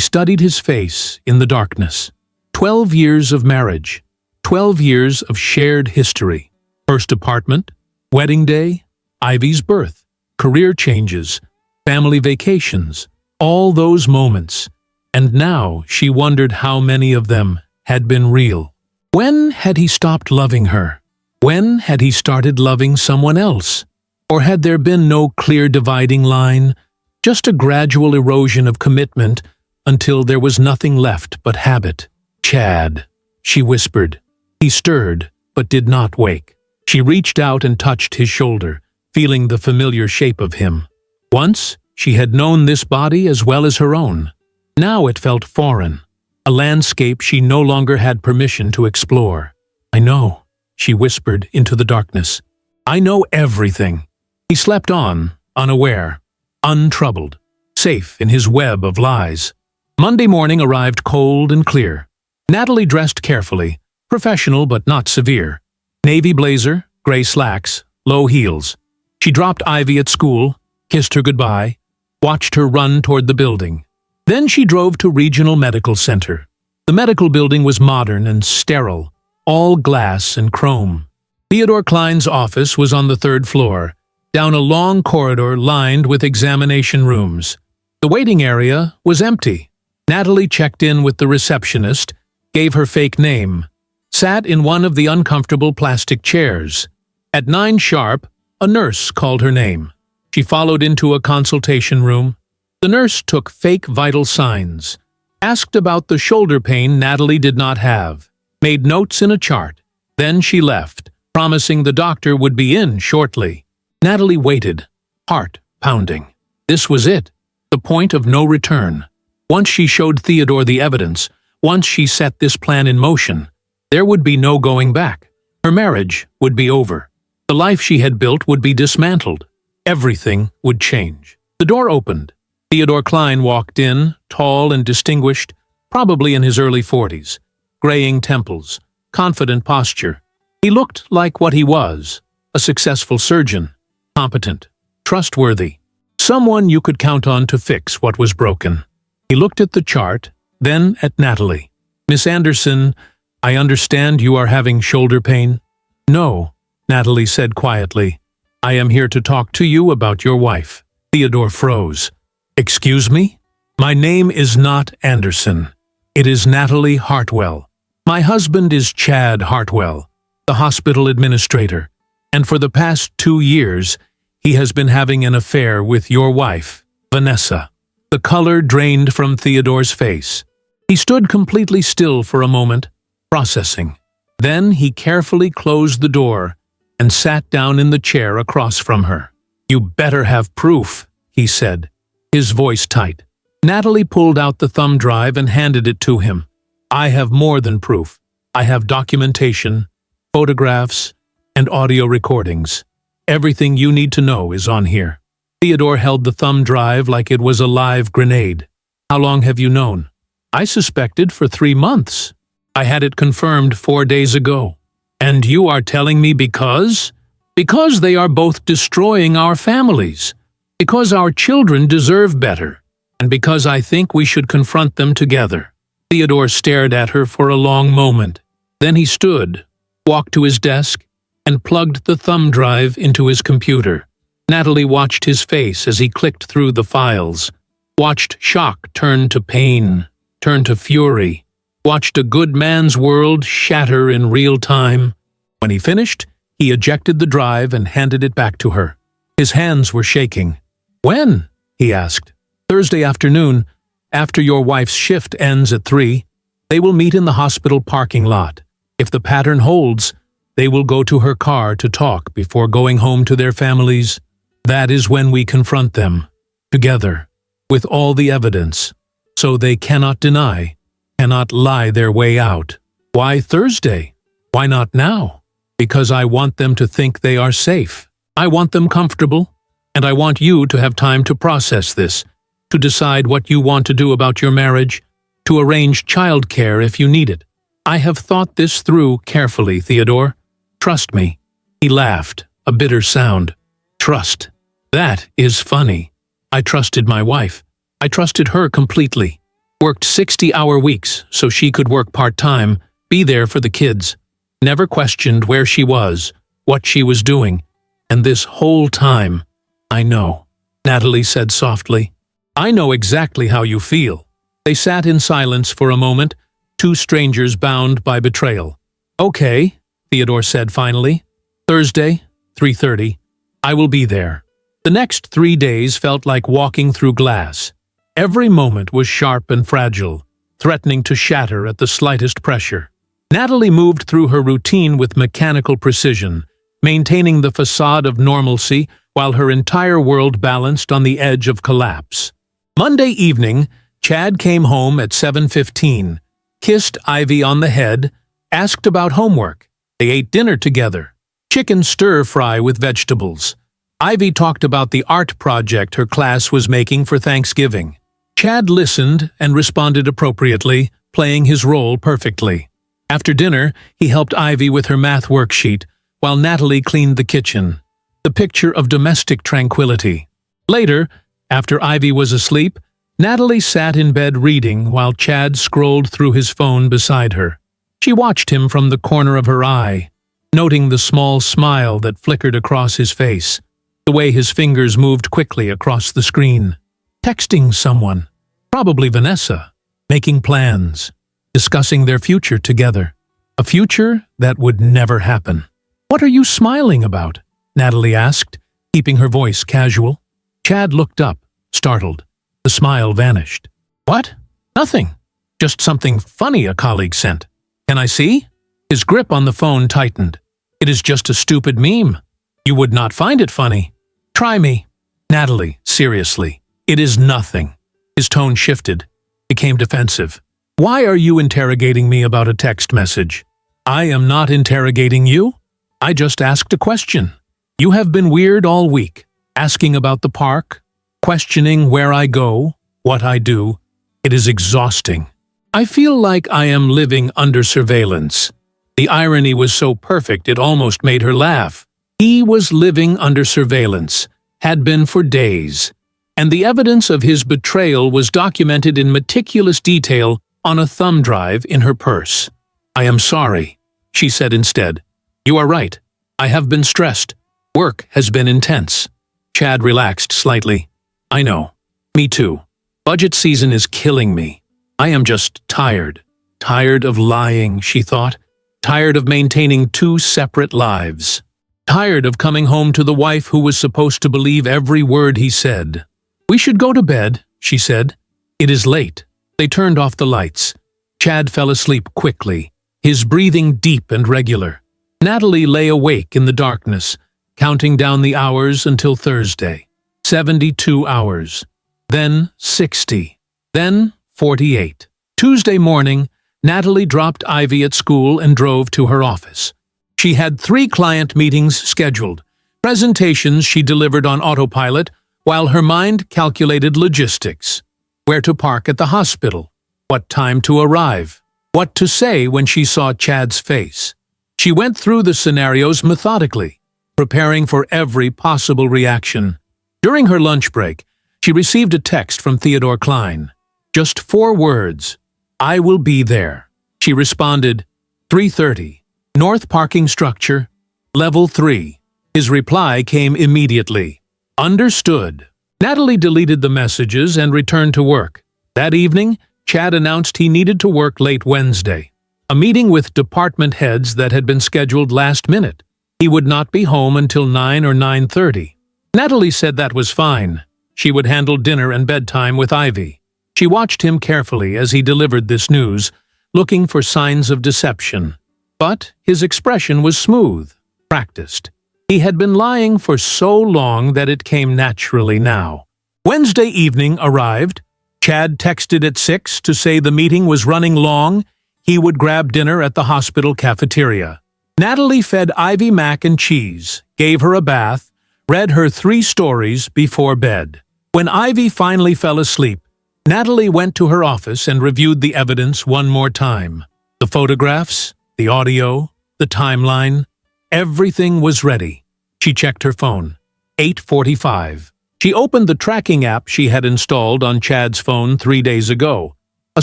studied his face in the darkness. 12 years of marriage. 12 years of shared history. First apartment, wedding day, Ivy's birth, career changes, family vacations, All those moments, and now she wondered how many of them had been real. When had he stopped loving her? When had he started loving someone else? Or had there been no clear dividing line, just a gradual erosion of commitment until there was nothing left but habit? "Chad," she whispered. He stirred, but did not wake. She reached out and touched his shoulder, feeling the familiar shape of him. Once, she had known this body as well as her own. Now it felt foreign, a landscape she no longer had permission to explore. "I know," she whispered into the darkness. "I know everything." He slept on, unaware, untroubled, safe in his web of lies. Monday morning arrived cold and clear. Natalie dressed carefully, professional but not severe. Navy blazer, gray slacks, low heels. She dropped Ivy at school, kissed her goodbye, watched her run toward the building. Then she drove to Regional Medical Center. The medical building was modern and sterile, all glass and chrome. Theodore Klein's office was on the 3rd floor, down a long corridor lined with examination rooms. The waiting area was empty. Natalie checked in with the receptionist, gave her fake name, sat in one of the uncomfortable plastic chairs. At 9 sharp, a nurse called her name. She followed into a consultation room. The nurse took fake vital signs, asked about the shoulder pain Natalie did not have, made notes in a chart. Then she left, promising the doctor would be in shortly. Natalie waited, heart pounding. This was it, the point of no return. Once she showed Theodore the evidence, once she set this plan in motion, there would be no going back. Her marriage would be over. The life she had built would be dismantled. Everything would change. The door opened. Theodore Klein walked in, tall and distinguished, probably in his early 40s. Graying temples, confident posture. He looked like what he was, a successful surgeon, competent, trustworthy, someone you could count on to fix what was broken. He looked at the chart, then at Natalie. "Miss Anderson, I understand you are having shoulder pain?" "No," Natalie said quietly. "I am here to talk to you about your wife." Theodore froze. "Excuse me? My name is not Anderson. It is Natalie Hartwell. My husband is Chad Hartwell, the hospital administrator, and for the past 2 years, he has been having an affair with your wife, Vanessa." The color drained from Theodore's face. He stood completely still for a moment, processing. Then he carefully closed the door and sat down in the chair across from her. "You better have proof," he said, his voice tight. Natalie pulled out the thumb drive and handed it to him. "I have more than proof. I have documentation, photographs, and audio recordings. Everything you need to know is on here." Theodore held the thumb drive like it was a live grenade. "How long have you known?" "I suspected for 3 months. I had it confirmed 4 days ago." "And you are telling me because?" "Because they are both destroying our families. Because our children deserve better. And because I think we should confront them together." Theodore stared at her for a long moment. Then he stood, walked to his desk, and plugged the thumb drive into his computer. Natalie watched his face as he clicked through the files, watched shock turn to pain, turn to fury, watched a good man's world shatter in real time. When he finished, he ejected the drive and handed it back to her. His hands were shaking. "When?" he asked. "Thursday afternoon, after your wife's shift ends at 3. They will meet in the hospital parking lot. If the pattern holds, they will go to her car to talk before going home to their families. That is when we confront them, together, with all the evidence, so they cannot deny, cannot lie their way out." "Why Thursday? Why not now?" "Because I want them to think they are safe. I want them comfortable, and I want you to have time to process this, to decide what you want to do about your marriage, to arrange childcare if you need it. I have thought this through carefully, Theodore. Trust me." He laughed, a bitter sound. "Trust. That is funny. I trusted my wife. I trusted her completely. Worked 60-hour weeks so she could work part-time, be there for the kids. Never questioned where she was, what she was doing. And this whole time, I know," Natalie said softly. I know exactly how you feel." They sat in silence for a moment, two strangers bound by betrayal. "Okay," Theodore said finally. "Thursday, 3:30. I will be there." The next 3 days felt like walking through glass. Every moment was sharp and fragile, threatening to shatter at the slightest pressure. Natalie moved through her routine with mechanical precision, maintaining the facade of normalcy while her entire world balanced on the edge of collapse. Monday evening, Chad came home at 7:15, kissed Ivy on the head, asked about homework. They ate dinner together. Chicken stir-fry with vegetables. Ivy talked about the art project her class was making for Thanksgiving. Chad listened and responded appropriately, playing his role perfectly. After dinner, he helped Ivy with her math worksheet, while Natalie cleaned the kitchen. The picture of domestic tranquility. Later, after Ivy was asleep, Natalie sat in bed reading while Chad scrolled through his phone beside her. She watched him from the corner of her eye, noting the small smile that flickered across his face, the way his fingers moved quickly across the screen. Texting someone, probably Vanessa, making plans, discussing their future together. A future that would never happen. "What are you smiling about?" Natalie asked, keeping her voice casual. Chad looked up, startled. The smile vanished. "What? Nothing. Just something funny a colleague sent. Can I see?" His grip on the phone tightened. "It is just a stupid meme. You would not find it funny. Try me." "Natalie, seriously, it is nothing." His tone shifted, became defensive. "Why are you interrogating me about a text message?" "I am not interrogating you. I just asked a question. You have been weird all week, asking about the park, questioning where I go, what I do. It is exhausting. I feel like I am living under surveillance." The irony was so perfect it almost made her laugh. He was living under surveillance, had been for days, and the evidence of his betrayal was documented in meticulous detail on a thumb drive in her purse. "I am sorry," she said instead. "You are right. I have been stressed. Work has been intense." Chad relaxed slightly. "I know. Me too. Budget season is killing me. I am just tired. Tired of lying," she thought. Tired of maintaining two separate lives. Tired of coming home to the wife who was supposed to believe every word he said. "We should go to bed," she said. "It is late." They turned off the lights. Chad fell asleep quickly, his breathing deep and regular. Natalie lay awake in the darkness, counting down the hours until Thursday. 72 hours. Then 60. Then 48. Tuesday morning, Natalie dropped Ivy at school and drove to her office. She had 3 client meetings scheduled, presentations she delivered on autopilot, while her mind calculated logistics. Where to park at the hospital, what time to arrive, what to say when she saw Chad's face. She went through the scenarios methodically, preparing for every possible reaction. During her lunch break, she received a text from Theodore Klein. Just 4 words. "I will be there." She responded, 3:30, North Parking Structure, Level 3. His reply came immediately. Understood. Natalie deleted the messages and returned to work. That evening, Chad announced he needed to work late Wednesday. A meeting with department heads that had been scheduled last minute. He would not be home until 9 or 9:30. Natalie said that was fine. She would handle dinner and bedtime with Ivy. She watched him carefully as he delivered this news, looking for signs of deception. But his expression was smooth, practiced. He had been lying for so long that it came naturally now. Wednesday evening arrived. Chad texted at 6 to say the meeting was running long. He would grab dinner at the hospital cafeteria. Natalie fed Ivy mac and cheese, gave her a bath, read her 3 stories before bed. When Ivy finally fell asleep, Natalie went to her office and reviewed the evidence one more time. The photographs, the audio, the timeline, everything was ready. She checked her phone. 8:45. She opened the tracking app she had installed on Chad's phone 3 days ago, a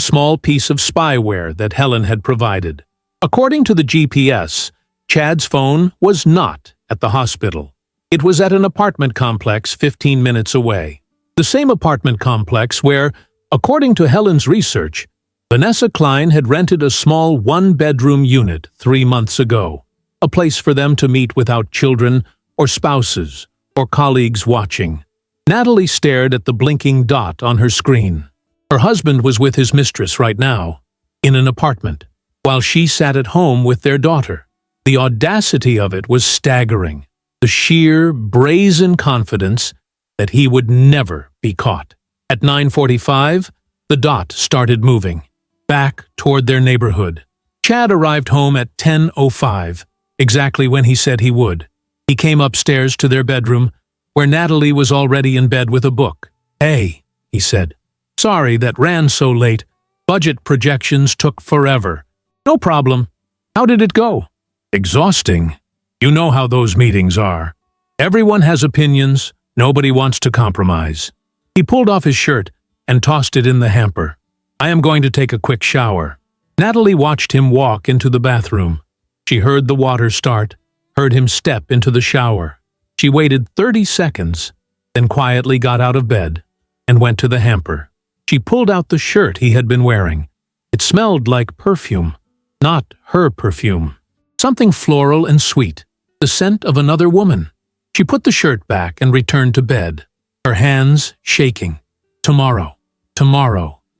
small piece of spyware that Helen had provided. According to the GPS, Chad's phone was not at the hospital. It was at an apartment complex 15 minutes away. The same apartment complex where, according to Helen's research, Vanessa Klein had rented a small one-bedroom unit 3 months ago, a place for them to meet without children or spouses or colleagues watching. Natalie stared at the blinking dot on her screen. Her husband was with his mistress right now, in an apartment, while she sat at home with their daughter. The audacity of it was staggering, the sheer, brazen confidence that he would never be caught. At 9:45, the dot started moving, back toward their neighborhood. Chad arrived home at 10:05, exactly when he said he would. He came upstairs to their bedroom, where Natalie was already in bed with a book. "Hey," he said. "Sorry that ran so late. Budget projections took forever." "No problem. How did it go?" "Exhausting. You know how those meetings are. Everyone has opinions, nobody wants to compromise." He pulled off his shirt and tossed it in the hamper. "I am going to take a quick shower." Natalie watched him walk into the bathroom. She heard the water start, heard him step into the shower. She waited 30 seconds, then quietly got out of bed and went to the hamper. She pulled out the shirt he had been wearing. It smelled like perfume, not her perfume. Something floral and sweet, the scent of another woman. She put the shirt back and returned to bed, her hands shaking. Tomorrow,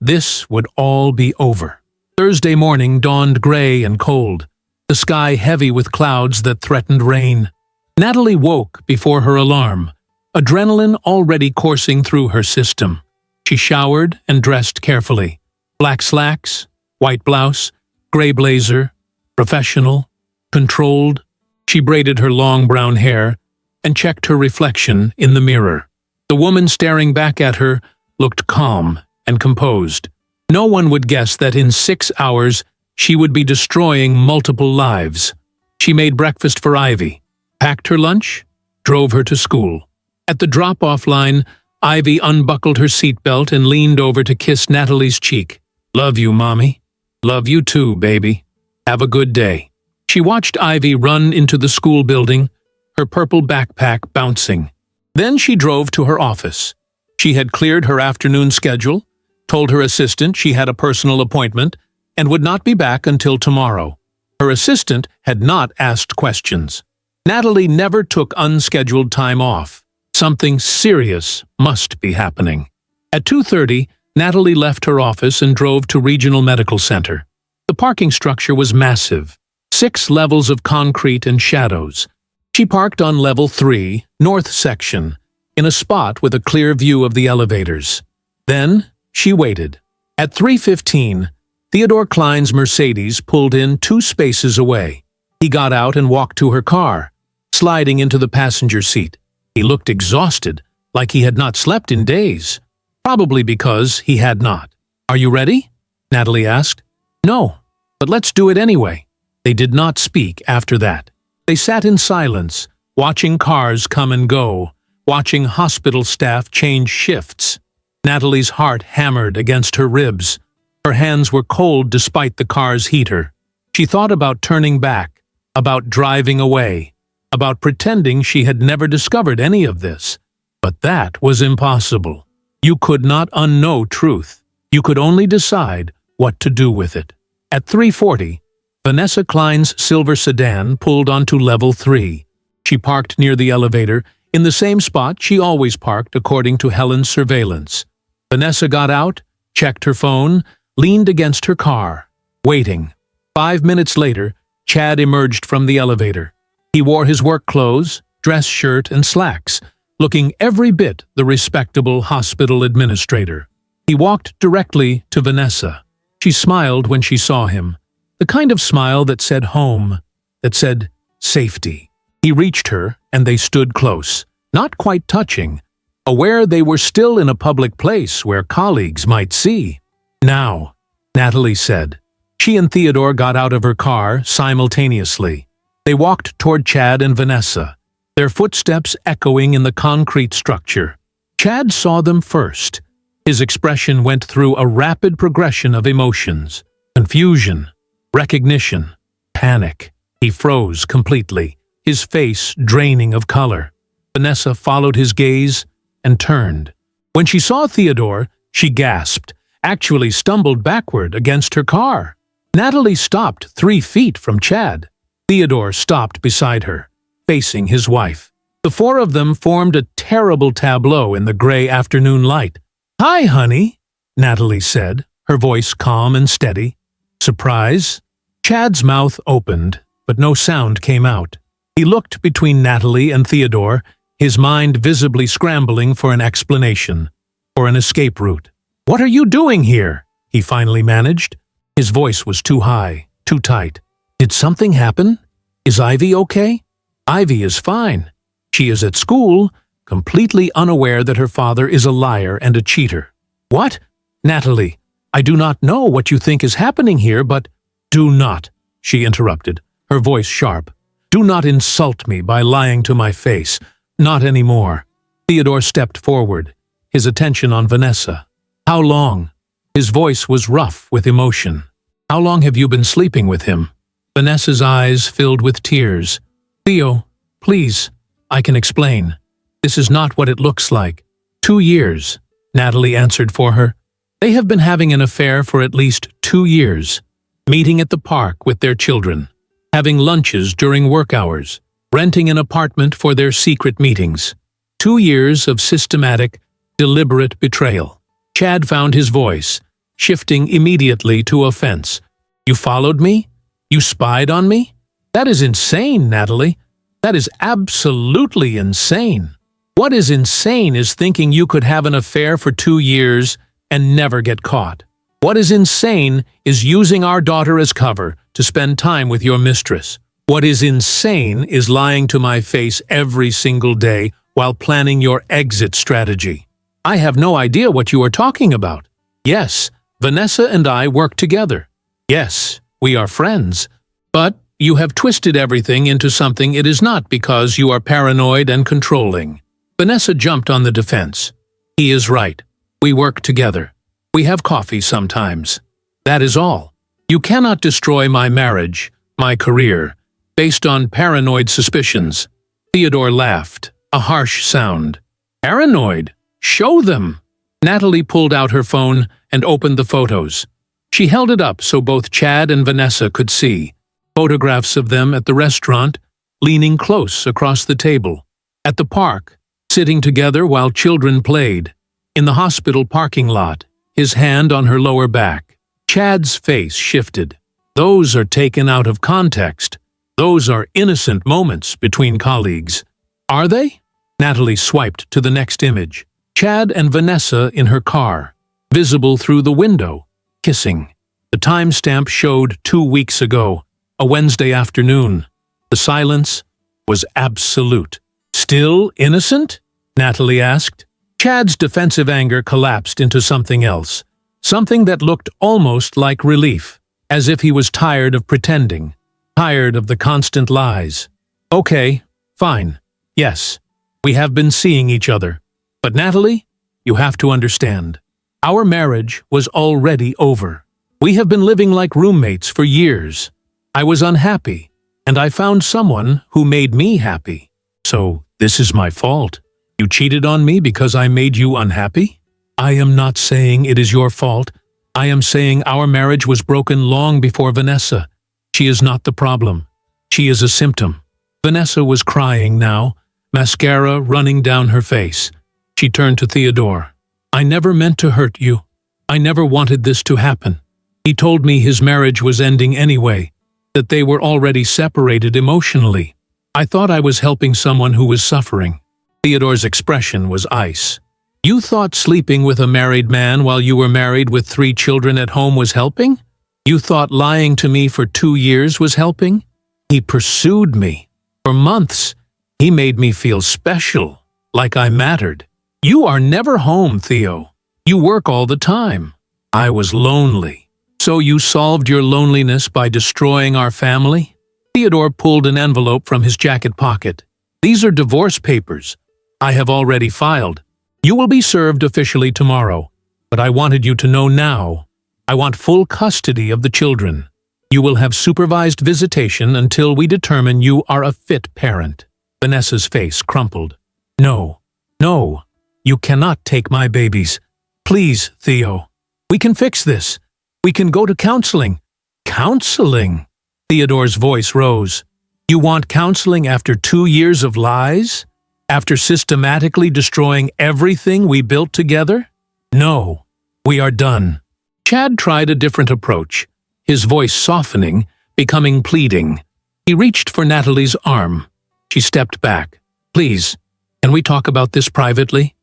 this would all be over. Thursday morning dawned gray and cold, the sky heavy with clouds that threatened rain. Natalie woke before her alarm, adrenaline already coursing through her system. She showered and dressed carefully. Black slacks, white blouse, gray blazer, professional, controlled. She braided her long brown hair and checked her reflection in the mirror. The woman staring back at her looked calm and composed. No one would guess that in 6 hours she would be destroying multiple lives. She made breakfast for Ivy, packed her lunch, drove her to school. At the drop-off line, Ivy unbuckled her seatbelt and leaned over to kiss Natalie's cheek. "Love you, Mommy. Love you too, baby. Have a good day." She watched Ivy run into the school building, her purple backpack bouncing. Then she drove to her office. She had cleared her afternoon schedule, told her assistant she had a personal appointment, and would not be back until tomorrow. Her assistant had not asked questions. Natalie never took unscheduled time off. Something serious must be happening. At 2:30, Natalie left her office and drove to Regional Medical Center. The parking structure was massive, 6 levels of concrete and shadows. She parked on level 3, north section, in a spot with a clear view of the elevators. Then she waited. At 3:15, Theodore Klein's Mercedes pulled in 2 spaces away. He got out and walked to her car, sliding into the passenger seat. He looked exhausted, like he had not slept in days. Probably because he had not. "Are you ready?" Natalie asked. "No, but let's do it anyway." They did not speak after that. They sat in silence, watching cars come and go, watching hospital staff change shifts. Natalie's heart hammered against her ribs. Her hands were cold despite the car's heater. She thought about turning back, about driving away, about pretending she had never discovered any of this. But that was impossible. You could not unknow truth. You could only decide what to do with it. At 3:40, Vanessa Klein's silver sedan pulled onto level 3. She parked near the elevator, in the same spot she always parked according to Helen's surveillance. Vanessa got out, checked her phone, leaned against her car, waiting. 5 minutes later, Chad emerged from the elevator. He wore his work clothes, dress shirt and slacks, looking every bit the respectable hospital administrator. He walked directly to Vanessa. She smiled when she saw him, the kind of smile that said home, that said safety. He reached her, and they stood close, not quite touching, aware they were still in a public place where colleagues might see. "Now," Natalie said. She and Theodore got out of her car simultaneously. They walked toward Chad and Vanessa, their footsteps echoing in the concrete structure. Chad saw them first. His expression went through a rapid progression of emotions: confusion, recognition, panic. He froze completely, his face draining of color. Vanessa followed his gaze and turned. When she saw Theodore, she gasped, actually stumbled backward against her car. Natalie stopped 3 feet from Chad. Theodore stopped beside her, facing his wife. The four of them formed a terrible tableau in the gray afternoon light. "Hi, honey," Natalie said, her voice calm and steady. Surprise? Chad's mouth opened, but no sound came out. He looked between Natalie and Theodore, his mind visibly scrambling for an explanation, for an escape route. "What are you doing here?" he finally managed. His voice was too high, too tight. "Did something happen? Is Ivy okay?" "Ivy is fine. She is at school, completely unaware that her father is a liar and a cheater." "What?" "Natalie, I do not know what you think is happening here, but—" "Do not," she interrupted, her voice sharp. "Do not insult me by lying to my face. Not anymore." Theodore stepped forward, his attention on Vanessa. "How long?" His voice was rough with emotion. "How long have you been sleeping with him?" Vanessa's eyes filled with tears. "Theo, please, I can explain. This is not what it looks like." 2 years, Natalie answered for her. They have been having an affair for at least 2 years, meeting at the park with their children, having lunches during work hours, renting an apartment for their secret meetings. 2 years of systematic, deliberate betrayal. Chad found his voice, shifting immediately to offense. "You followed me? You spied on me? That is insane, Natalie. That is absolutely insane. What is insane is thinking you could have an affair for 2 years and never get caught. What is insane is using our daughter as cover to spend time with your mistress. What is insane is lying to my face every single day while planning your exit strategy. I have no idea what you are talking about. Yes, Vanessa and I work together. Yes, we are friends. But you have twisted everything into something it is not because you are paranoid and controlling." Vanessa jumped on the defense. "He is right. We work together. We have coffee sometimes. That is all. You cannot destroy my marriage, my career, based on paranoid suspicions." Theodore laughed, a harsh sound. "Paranoid? Show them." Natalie pulled out her phone and opened the photos. She held it up so both Chad and Vanessa could see. Photographs of them at the restaurant, leaning close across the table. At the park, sitting together while children played. In the hospital parking lot, his hand on her lower back. Chad's face shifted. Those are taken out of context. Those are innocent moments between colleagues. Are they? Natalie swiped to the next image. Chad and Vanessa in her car, visible through the window, kissing. The timestamp showed 2 weeks ago, a Wednesday afternoon. The silence was absolute. "Still innocent?" Natalie asked. Chad's defensive anger collapsed into something else, something that looked almost like relief, as if he was tired of pretending, tired of the constant lies. "Okay, fine. Yes, we have been seeing each other. But Natalie, you have to understand. Our marriage was already over. We have been living like roommates for years. I was unhappy, and I found someone who made me happy. So this is my fault. You cheated on me because I made you unhappy? I am not saying it is your fault. I am saying our marriage was broken long before Vanessa. She is not the problem. She is a symptom." Vanessa was crying now, mascara running down her face. She turned to Theodore. "I never meant to hurt you. I never wanted this to happen. He told me his marriage was ending anyway, that they were already separated emotionally. I thought I was helping someone who was suffering." Theodore's expression was ice. "You thought sleeping with a married man while you were married with 3 children at home was helping? You thought lying to me for 2 years was helping? He pursued me. For months, he made me feel special, like I mattered. You are never home, Theo. You work all the time. I was lonely. So you solved your loneliness by destroying our family?" Theodore pulled an envelope from his jacket pocket. "These are divorce papers. I have already filed. You will be served officially tomorrow, but I wanted you to know now. I want full custody of the children. You will have supervised visitation until we determine you are a fit parent." Vanessa's face crumpled. "No, no. You cannot take my babies. Please, Theo. We can fix this. We can go to counseling. Counseling? Theodore's voice rose. You want counseling after 2 years of lies? After systematically destroying everything we built together? No, we are done. Chad tried a different approach, his voice softening, becoming pleading. He reached for Natalie's arm. She stepped back. Please, can we talk about this privately?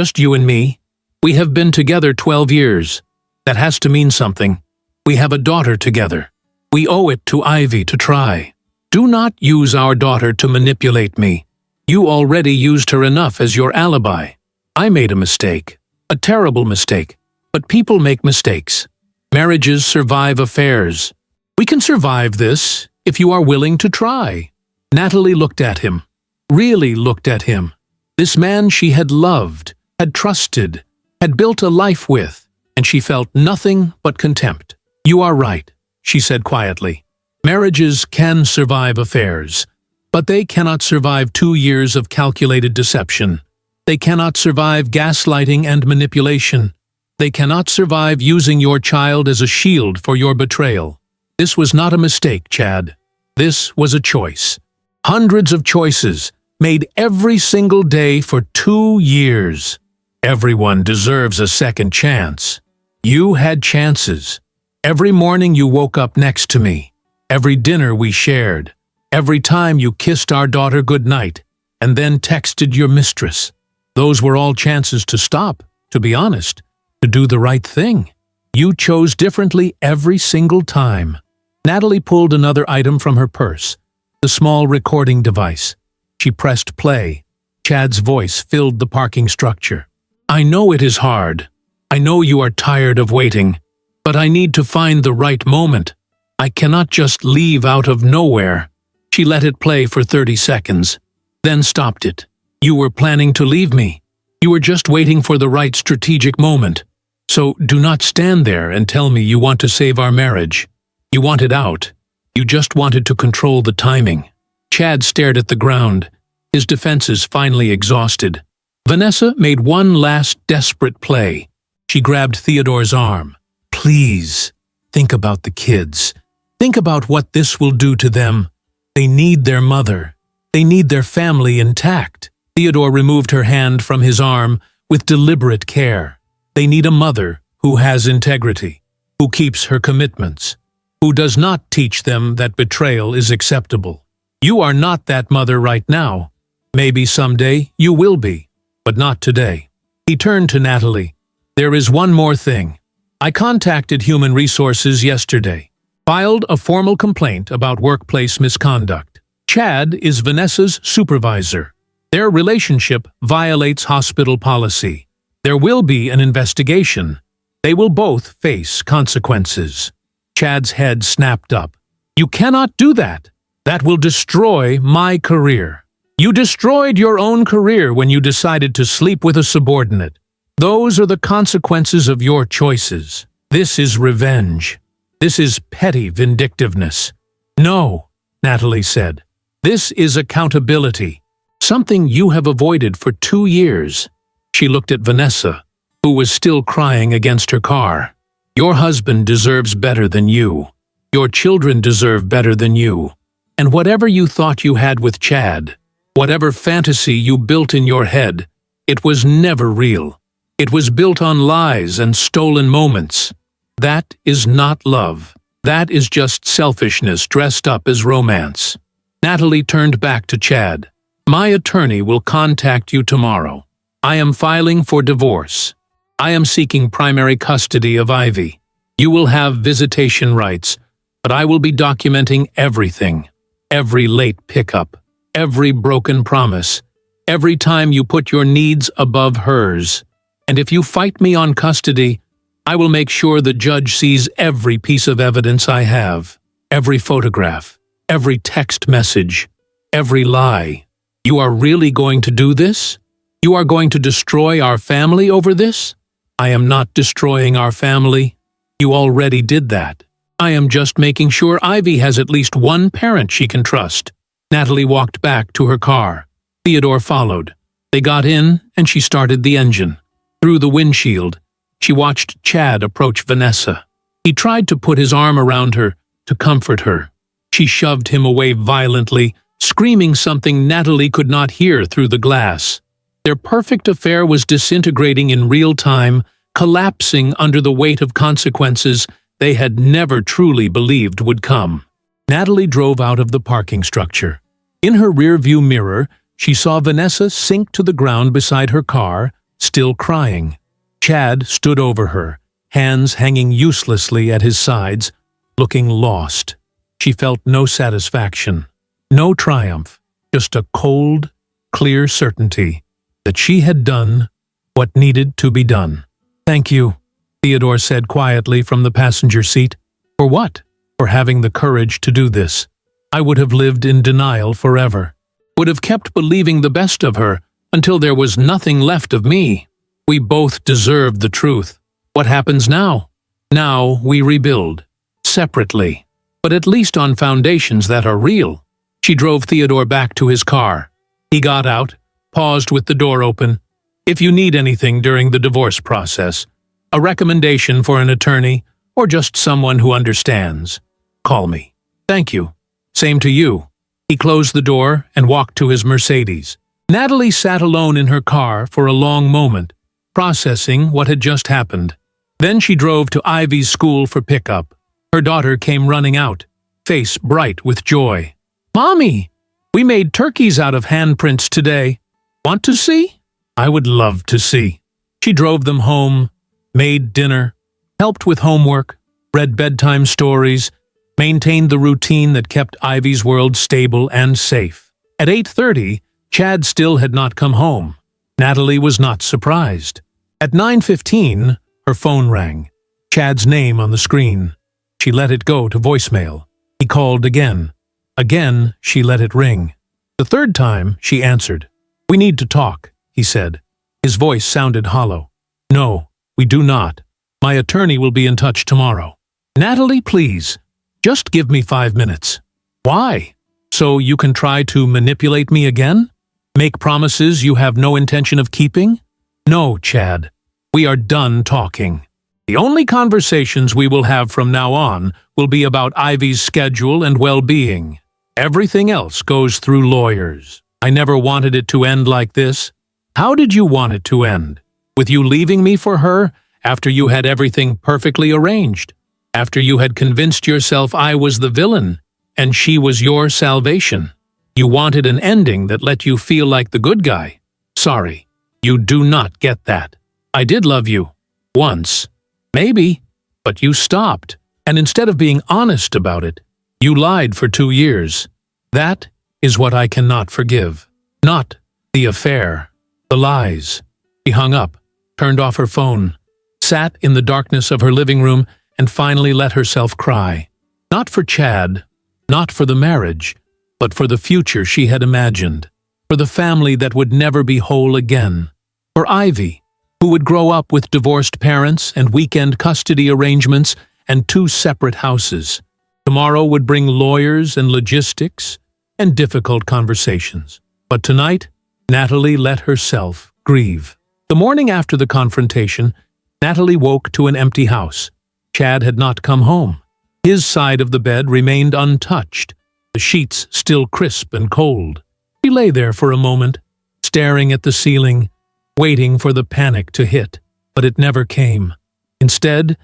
Just you and me. We have been together 12 years. That has to mean something. We have a daughter together. We owe it to Ivy to try. Do not use our daughter to manipulate me. You already used her enough as your alibi. I made a mistake. A terrible mistake. But people make mistakes. Marriages survive affairs. We can survive this if you are willing to try. Natalie looked at him. Really looked at him. This man she had loved, had trusted, had built a life with, and she felt nothing but contempt. You are right, she said quietly. Marriages can survive affairs, but they cannot survive 2 years of calculated deception. They cannot survive gaslighting and manipulation. They cannot survive using your child as a shield for your betrayal. This was not a mistake, Chad. This was a choice. Hundreds of choices, made every single day for 2 years. Everyone deserves a second chance. You had chances. Every morning you woke up next to me. Every dinner we shared. Every time you kissed our daughter goodnight and then texted your mistress. Those were all chances to stop, to be honest, to do the right thing. You chose differently every single time. Natalie pulled another item from her purse, the small recording device. She pressed play. Chad's voice filled the parking structure. I know it is hard. I know you are tired of waiting, but I need to find the right moment. I cannot just leave out of nowhere. She let it play for 30 seconds, then stopped it. You were planning to leave me. You were just waiting for the right strategic moment. So do not stand there and tell me you want to save our marriage. You want it out. You just wanted to control the timing. Chad stared at the ground, his defenses finally exhausted. Vanessa made one last desperate play. She grabbed Theodore's arm. Please, think about the kids. Think about what this will do to them. They need their mother. They need their family intact. Theodore removed her hand from his arm with deliberate care. They need a mother who has integrity, who keeps her commitments, who does not teach them that betrayal is acceptable. You are not that mother right now. Maybe someday you will be, but not today. He turned to Natalie. There is one more thing. I contacted Human Resources yesterday, filed a formal complaint about workplace misconduct. Chad is Vanessa's supervisor. Their relationship violates hospital policy. There will be an investigation. They will both face consequences. Chad's head snapped up. You cannot do that. That will destroy my career. You destroyed your own career when you decided to sleep with a subordinate. Those are the consequences of your choices. This is revenge. This is petty vindictiveness. No, Natalie said. This is accountability. Something you have avoided for 2 years. She looked at Vanessa, who was still crying against her car. Your husband deserves better than you. Your children deserve better than you. And whatever you thought you had with Chad, whatever fantasy you built in your head, it was never real. It was built on lies and stolen moments. That is not love. That is just selfishness dressed up as romance. Natalie turned back to Chad. My attorney will contact you tomorrow. I am filing for divorce. I am seeking primary custody of Ivy. You will have visitation rights, but I will be documenting everything. Every late pickup, every broken promise, every time you put your needs above hers. And if you fight me on custody, I will make sure the judge sees every piece of evidence I have, every photograph, every text message, every lie. You are really going to do this? You are going to destroy our family over this? I am not destroying our family. You already did that. I am just making sure Ivy has at least one parent she can trust. Natalie walked back to her car. Theodore followed. They got in, and she started the engine. Through the windshield, she watched Chad approach Vanessa. He tried to put his arm around her, to comfort her. She shoved him away violently, screaming something Natalie could not hear through the glass. Their perfect affair was disintegrating in real time, collapsing under the weight of consequences they had never truly believed would come. Natalie drove out of the parking structure. In her rearview mirror, she saw Vanessa sink to the ground beside her car, still crying. Chad stood over her, hands hanging uselessly at his sides, looking lost. She felt no satisfaction, no triumph, just a cold, clear certainty that she had done what needed to be done. "Thank you," Theodore said quietly from the passenger seat. "For what?" "For having the courage to do this. I would have lived in denial forever. Would have kept believing the best of her until there was nothing left of me. We both deserved the truth. What happens now? Now we rebuild. Separately. But at least on foundations that are real." She drove Theodore back to his car. He got out, paused with the door open. "If you need anything during the divorce process, a recommendation for an attorney, or just someone who understands, call me." "Thank you." "Same to you." He closed the door and walked to his Mercedes. Natalie sat alone in her car for a long moment, processing what had just happened. Then she drove to Ivy's school for pickup. Her daughter came running out, face bright with joy. "Mommy, we made turkeys out of handprints today. Want to see?" "I would love to see." She drove them home, made dinner, helped with homework, read bedtime stories, maintained the routine that kept Ivy's world stable and safe. At 8:30, Chad still had not come home. Natalie was not surprised. At 9:15, her phone rang. Chad's name on the screen. She let it go to voicemail. He called again. Again, she let it ring. The third time, she answered. "We need to talk," he said. His voice sounded hollow. "No, we do not. My attorney will be in touch tomorrow." "Natalie, please. Just give me 5 minutes." "Why? So you can try to manipulate me again? Make promises you have no intention of keeping?" "No, Chad. We are done talking. The only conversations we will have from now on will be about Ivy's schedule and well-being. Everything else goes through lawyers. I never wanted it to end like this." "How did you want it to end? With you leaving me for her after you had everything perfectly arranged? After you had convinced yourself I was the villain and she was your salvation? You wanted an ending that let you feel like the good guy. Sorry, you do not get that. I did love you. Once. Maybe. But you stopped. And instead of being honest about it, you lied for 2 years. That is what I cannot forgive. Not the affair. The lies." She hung up, turned off her phone, sat in the darkness of her living room, and finally let herself cry. Not for Chad, not for the marriage, but for the future she had imagined, for the family that would never be whole again, for Ivy, who would grow up with divorced parents and weekend custody arrangements and 2 separate houses. Tomorrow would bring lawyers and logistics and difficult conversations. But tonight, Natalie let herself grieve. The morning after the confrontation, Natalie woke to an empty house. Chad had not come home. His side of the bed remained untouched, the sheets still crisp and cold. She lay there for a moment, staring at the ceiling, waiting for the panic to hit. But it never came. Instead,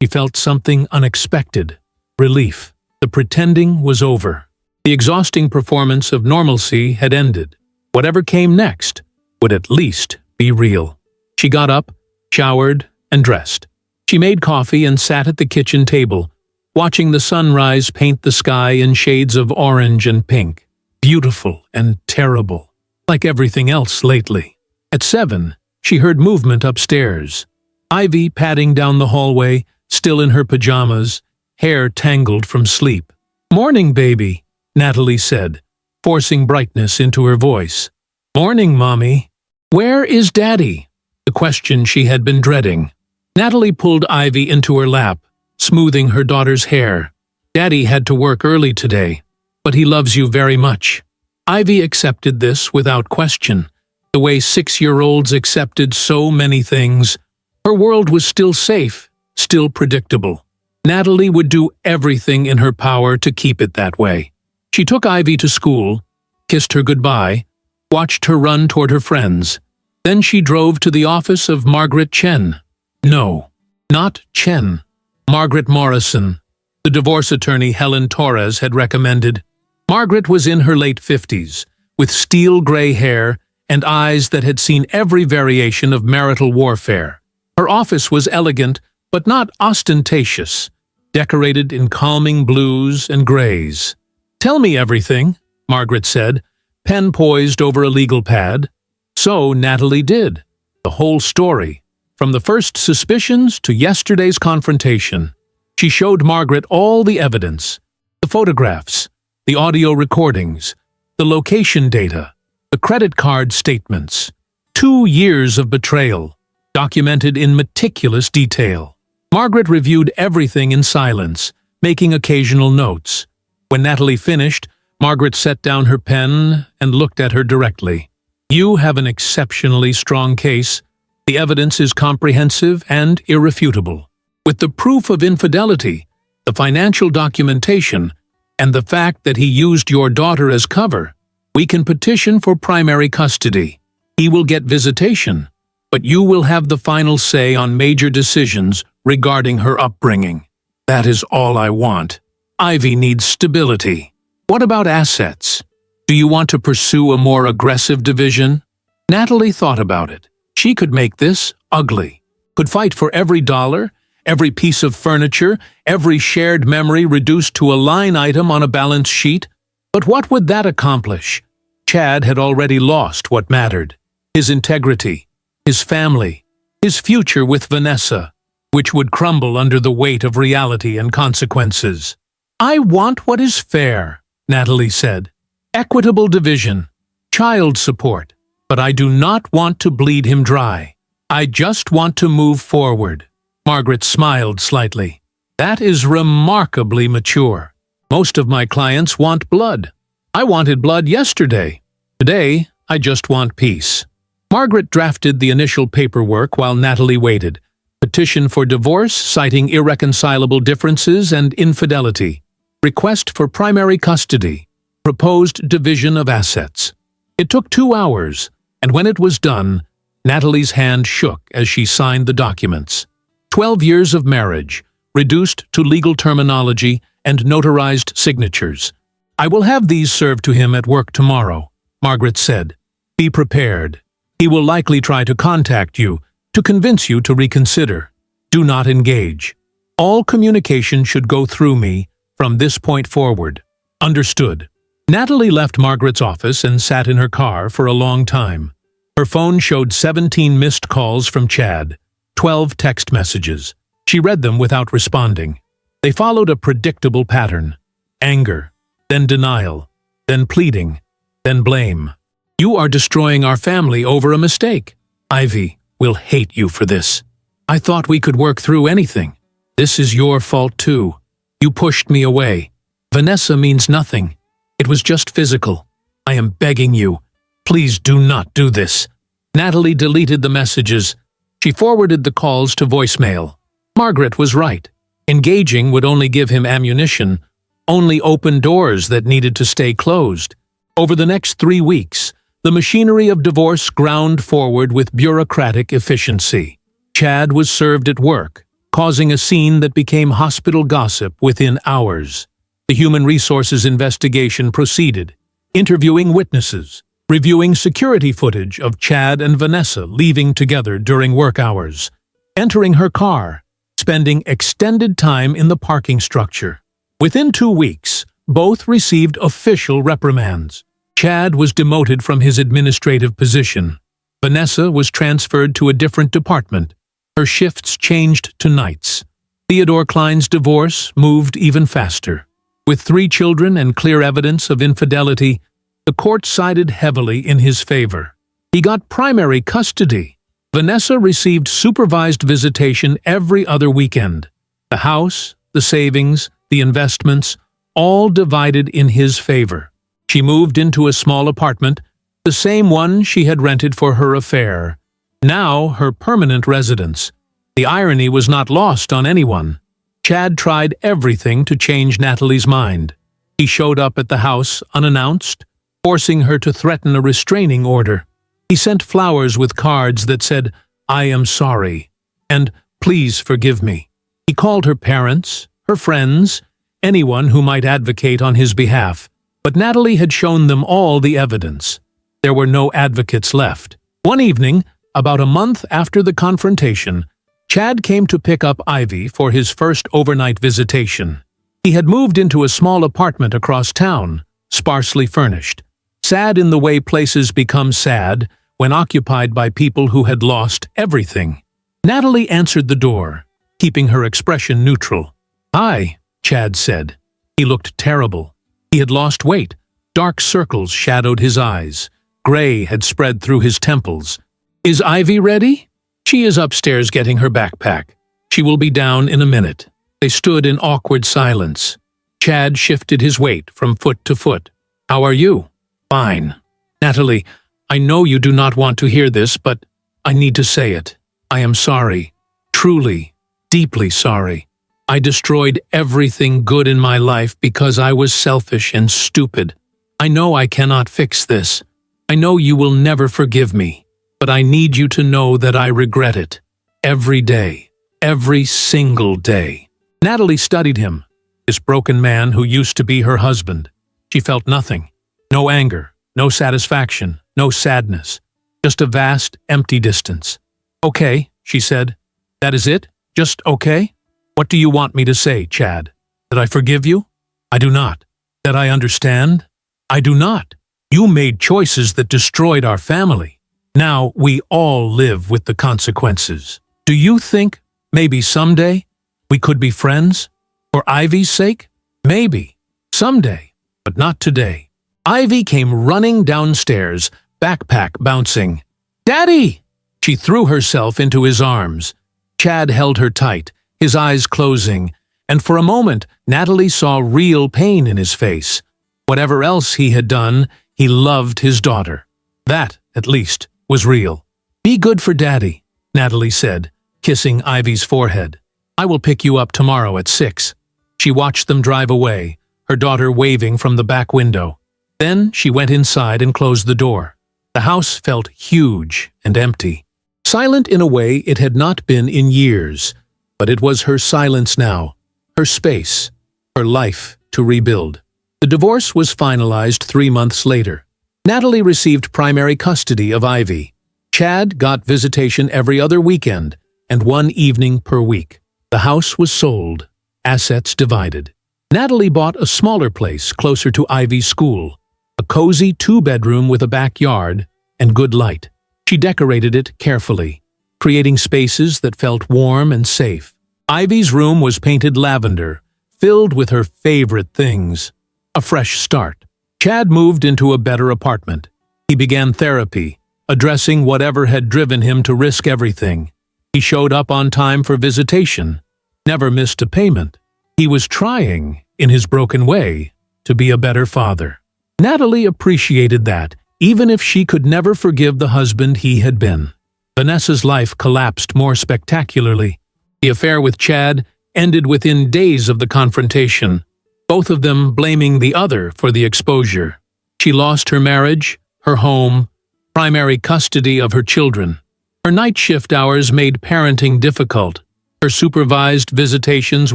she felt something unexpected. Relief. The pretending was over. The exhausting performance of normalcy had ended. Whatever came next would at least be real. She got up, showered, and dressed. She made coffee and sat at the kitchen table, watching the sunrise paint the sky in shades of orange and pink. Beautiful and terrible, like everything else lately. At 7, she heard movement upstairs. Ivy padding down the hallway, still in her pajamas, hair tangled from sleep. "Morning, baby," Natalie said, forcing brightness into her voice. "Morning, Mommy." "Where is Daddy?" The question she had been dreading. Natalie pulled Ivy into her lap, smoothing her daughter's hair. "Daddy had to work early today, but he loves you very much." Ivy accepted this without question, the way 6-year-olds accepted so many things. Her world was still safe, still predictable. Natalie would do everything in her power to keep it that way. She took Ivy to school, kissed her goodbye, watched her run toward her friends. Then she drove to the office of Margaret Chen. No, not Chen. Margaret Morrison, the divorce attorney Helen Torres had recommended. Margaret was in her late 50s, with steel-gray hair and eyes that had seen every variation of marital warfare. Her office was elegant, but not ostentatious, decorated in calming blues and grays. "Tell me everything," Margaret said, pen poised over a legal pad. So Natalie did. The whole story, from the first suspicions to yesterday's confrontation. She showed Margaret all the evidence, the photographs, the audio recordings, the location data, the credit card statements. 2 years of betrayal, documented in meticulous detail. Margaret reviewed everything in silence, making occasional notes. When Natalie finished, Margaret set down her pen and looked at her directly. "You have an exceptionally strong case. The evidence is comprehensive and irrefutable. With the proof of infidelity, the financial documentation, and the fact that he used your daughter as cover, we can petition for primary custody. He will get visitation, but you will have the final say on major decisions regarding her upbringing. That is all I want. Ivy needs stability. What about assets? Do you want to pursue a more aggressive division?" Natalie thought about it. She could make this ugly. Could fight for every dollar, every piece of furniture, every shared memory reduced to a line item on a balance sheet. But what would that accomplish? Chad had already lost what mattered. His integrity, his family, his future with Vanessa, which would crumble under the weight of reality and consequences. "I want what is fair," Natalie said. "Equitable division, child support, but I do not want to bleed him dry. I just want to move forward." Margaret smiled slightly. "That is remarkably mature. Most of my clients want blood. I wanted blood yesterday. Today, I just want peace." Margaret drafted the initial paperwork while Natalie waited. Petition for divorce citing irreconcilable differences and infidelity. Request for primary custody. Proposed division of assets. It took 2 hours, and when it was done, Natalie's hand shook as she signed the documents. 12 years of marriage, reduced to legal terminology and notarized signatures. "I will have these served to him at work tomorrow," Margaret said. "Be prepared. He will likely try to contact you, to convince you to reconsider. Do not engage. All communication should go through me from this point forward. Understood." Natalie left Margaret's office and sat in her car for a long time. Her phone showed 17 missed calls from Chad, 12 text messages. She read them without responding. They followed a predictable pattern. Anger, then denial, then pleading, then blame. "You are destroying our family over a mistake. Ivy will hate you for this. I thought we could work through anything. This is your fault too. You pushed me away. Vanessa means nothing. It was just physical. I am begging you. Please do not do this." Natalie deleted the messages. She forwarded the calls to voicemail. Margaret was right. Engaging would only give him ammunition, only open doors that needed to stay closed. Over the next 3 weeks, the machinery of divorce ground forward with bureaucratic efficiency. Chad was served at work, causing a scene that became hospital gossip within hours. The Human Resources investigation proceeded, interviewing witnesses, reviewing security footage of Chad and Vanessa leaving together during work hours, entering her car, spending extended time in the parking structure. Within 2 weeks, both received official reprimands. Chad was demoted from his administrative position. Vanessa was transferred to a different department. Her shifts changed to nights. Theodore Klein's divorce moved even faster. With 3 children and clear evidence of infidelity, the court sided heavily in his favor. He got primary custody. Vanessa received supervised visitation every other weekend. The house, the savings, the investments, all divided in his favor. She moved into a small apartment, the same one she had rented for her affair, now her permanent residence. The irony was not lost on anyone. Chad tried everything to change Natalie's mind. He showed up at the house unannounced, forcing her to threaten a restraining order. He sent flowers with cards that said, "I am sorry," and "Please forgive me." He called her parents, her friends, anyone who might advocate on his behalf, but Natalie had shown them all the evidence. There were no advocates left. One evening, about a month after the confrontation, Chad came to pick up Ivy for his first overnight visitation. He had moved into a small apartment across town, sparsely furnished. Sad in the way places become sad when occupied by people who had lost everything. Natalie answered the door, keeping her expression neutral. "Hi," Chad said. He looked terrible. He had lost weight. Dark circles shadowed his eyes. Gray had spread through his temples. "Is Ivy ready?" "She is upstairs getting her backpack. She will be down in a minute." They stood in awkward silence. Chad shifted his weight from foot to foot. "How are you?" "Fine." "Natalie, I know you do not want to hear this, but I need to say it. I am sorry. Truly, deeply sorry. I destroyed everything good in my life because I was selfish and stupid. I know I cannot fix this. I know you will never forgive me, but I need you to know that I regret it. Every day. Every single day." Natalie studied him, this broken man who used to be her husband. She felt nothing. No anger, no satisfaction, no sadness. Just a vast, empty distance. "Okay," she said. "That is it? Just okay? What do you want me to say, Chad? That I forgive you? I do not. That I understand? I do not. You made choices that destroyed our family. Now we all live with the consequences. Do you think, maybe someday, we could be friends? For Ivy's sake? Maybe. Someday. But not today." Ivy came running downstairs, backpack bouncing. "Daddy!" She threw herself into his arms. Chad held her tight, his eyes closing, and for a moment Natalie saw real pain in his face. Whatever else he had done, he loved his daughter. That, at least, was real. "Be good for Daddy," Natalie said, kissing Ivy's forehead. "I will pick you up tomorrow at 6. She watched them drive away, her daughter waving from the back window. Then she went inside and closed the door. The house felt huge and empty. Silent in a way it had not been in years, but it was her silence now, her space, her life to rebuild. The divorce was finalized 3 months later. Natalie received primary custody of Ivy. Chad got visitation every other weekend and 1 evening per week. The house was sold, assets divided. Natalie bought a smaller place closer to Ivy's school, a cozy 2-bedroom with a backyard and good light. She decorated it carefully, creating spaces that felt warm and safe. Ivy's room was painted lavender, filled with her favorite things. A fresh start. Chad moved into a better apartment. He began therapy, addressing whatever had driven him to risk everything. He showed up on time for visitation, never missed a payment. He was trying, in his broken way, to be a better father. Natalie appreciated that, even if she could never forgive the husband he had been. Vanessa's life collapsed more spectacularly. The affair with Chad ended within days of the confrontation, both of them blaming the other for the exposure. She lost her marriage, her home, primary custody of her children. Her night shift hours made parenting difficult. Her supervised visitations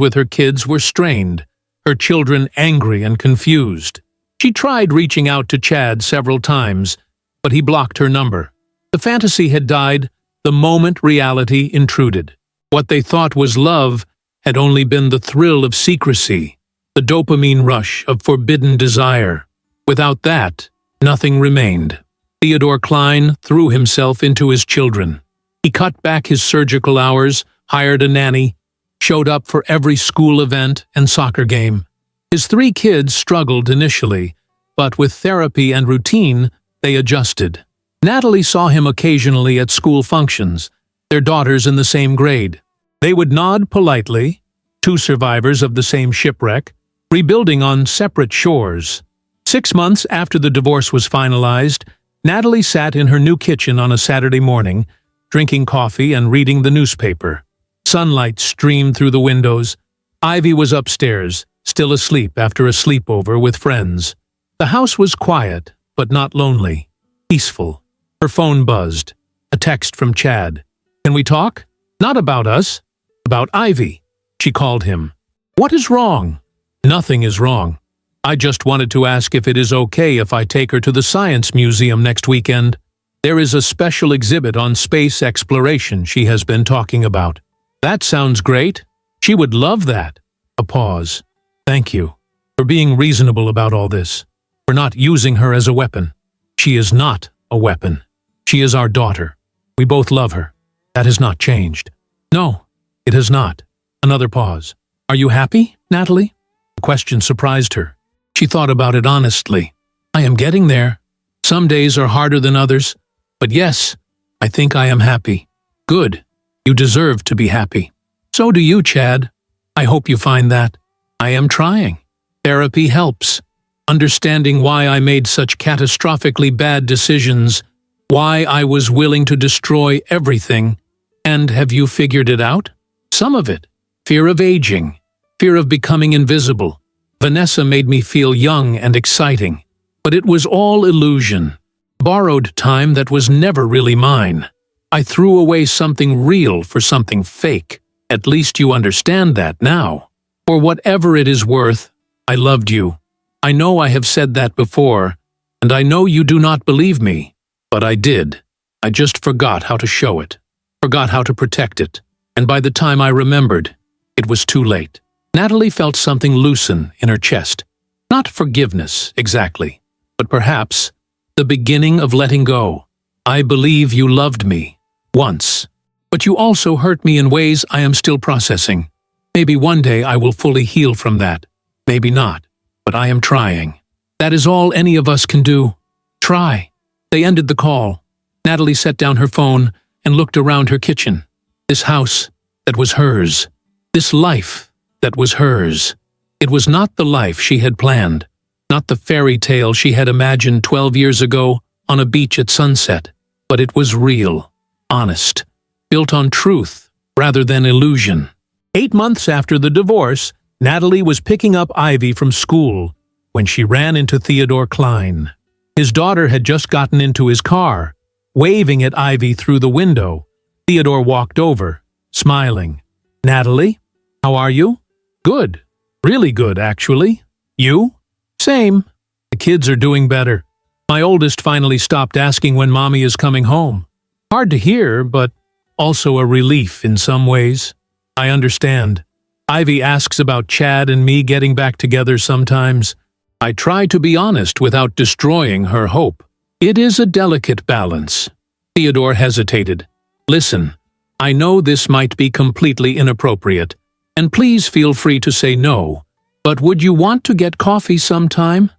with her kids were strained, her children angry and confused. She tried reaching out to Chad several times, but he blocked her number. The fantasy had died the moment reality intruded. What they thought was love had only been the thrill of secrecy, the dopamine rush of forbidden desire. Without that, nothing remained. Theodore Klein threw himself into his children. He cut back his surgical hours, hired a nanny, showed up for every school event and soccer game. His 3 kids struggled initially, but with therapy and routine, they adjusted. Natalie saw him occasionally at school functions, their daughters in the same grade. They would nod politely, 2 survivors of the same shipwreck, rebuilding on separate shores. 6 months after the divorce was finalized, Natalie sat in her new kitchen on a Saturday morning, drinking coffee and reading the newspaper. Sunlight streamed through the windows. Ivy was upstairs, still asleep after a sleepover with friends. The house was quiet, but not lonely. Peaceful. Her phone buzzed. A text from Chad. "Can we talk? Not about us. About Ivy." She called him. "What is wrong?" "Nothing is wrong. I just wanted to ask if it is okay if I take her to the Science Museum next weekend. There is a special exhibit on space exploration she has been talking about." "That sounds great. She would love that." A pause. "Thank you for being reasonable about all this, for not using her as a weapon. She is not a weapon. She is our daughter. We both love her. That has not changed." "No, it has not." Another pause. "Are you happy, Natalie?" The question surprised her. She thought about it honestly. "I am getting there. Some days are harder than others. But yes, I think I am happy." "Good. You deserve to be happy." "So do you, Chad. I hope you find that." "I am trying. Therapy helps. Understanding why I made such catastrophically bad decisions, why I was willing to destroy everything. And have you figured it out? Some of it. Fear of aging. Fear of becoming invisible. Vanessa made me feel young and exciting. But it was all illusion. Borrowed time that was never really mine. I threw away something real for something fake. At least you understand that now. For whatever it is worth, I loved you. I know I have said that before, and I know you do not believe me, but I did. I just forgot how to show it, forgot how to protect it, and by the time I remembered, it was too late. Natalie felt something loosen in her chest. Not forgiveness, exactly, but perhaps the beginning of letting go. "I believe you loved me, once, but you also hurt me in ways I am still processing. Maybe one day I will fully heal from that. Maybe not, but I am trying. That is all any of us can do. Try." They ended the call. Natalie set down her phone and looked around her kitchen. This house that was hers. This life that was hers. It was not the life she had planned, not the fairy tale she had imagined 12 years ago on a beach at sunset, but it was real, honest, built on truth rather than illusion. 8 months after the divorce, Natalie was picking up Ivy from school when she ran into Theodore Klein. His daughter had just gotten into his car, waving at Ivy through the window. Theodore walked over, smiling. "Natalie, how are you?" "Good. Really good, actually. You?" "Same. The kids are doing better. My oldest finally stopped asking when Mommy is coming home. Hard to hear, but also a relief in some ways. I understand. Ivy asks about Chad and me getting back together sometimes. I try to be honest without destroying her hope. It is a delicate balance." Theodore hesitated. "Listen, I know this might be completely inappropriate, and please feel free to say no, but would you want to get coffee sometime?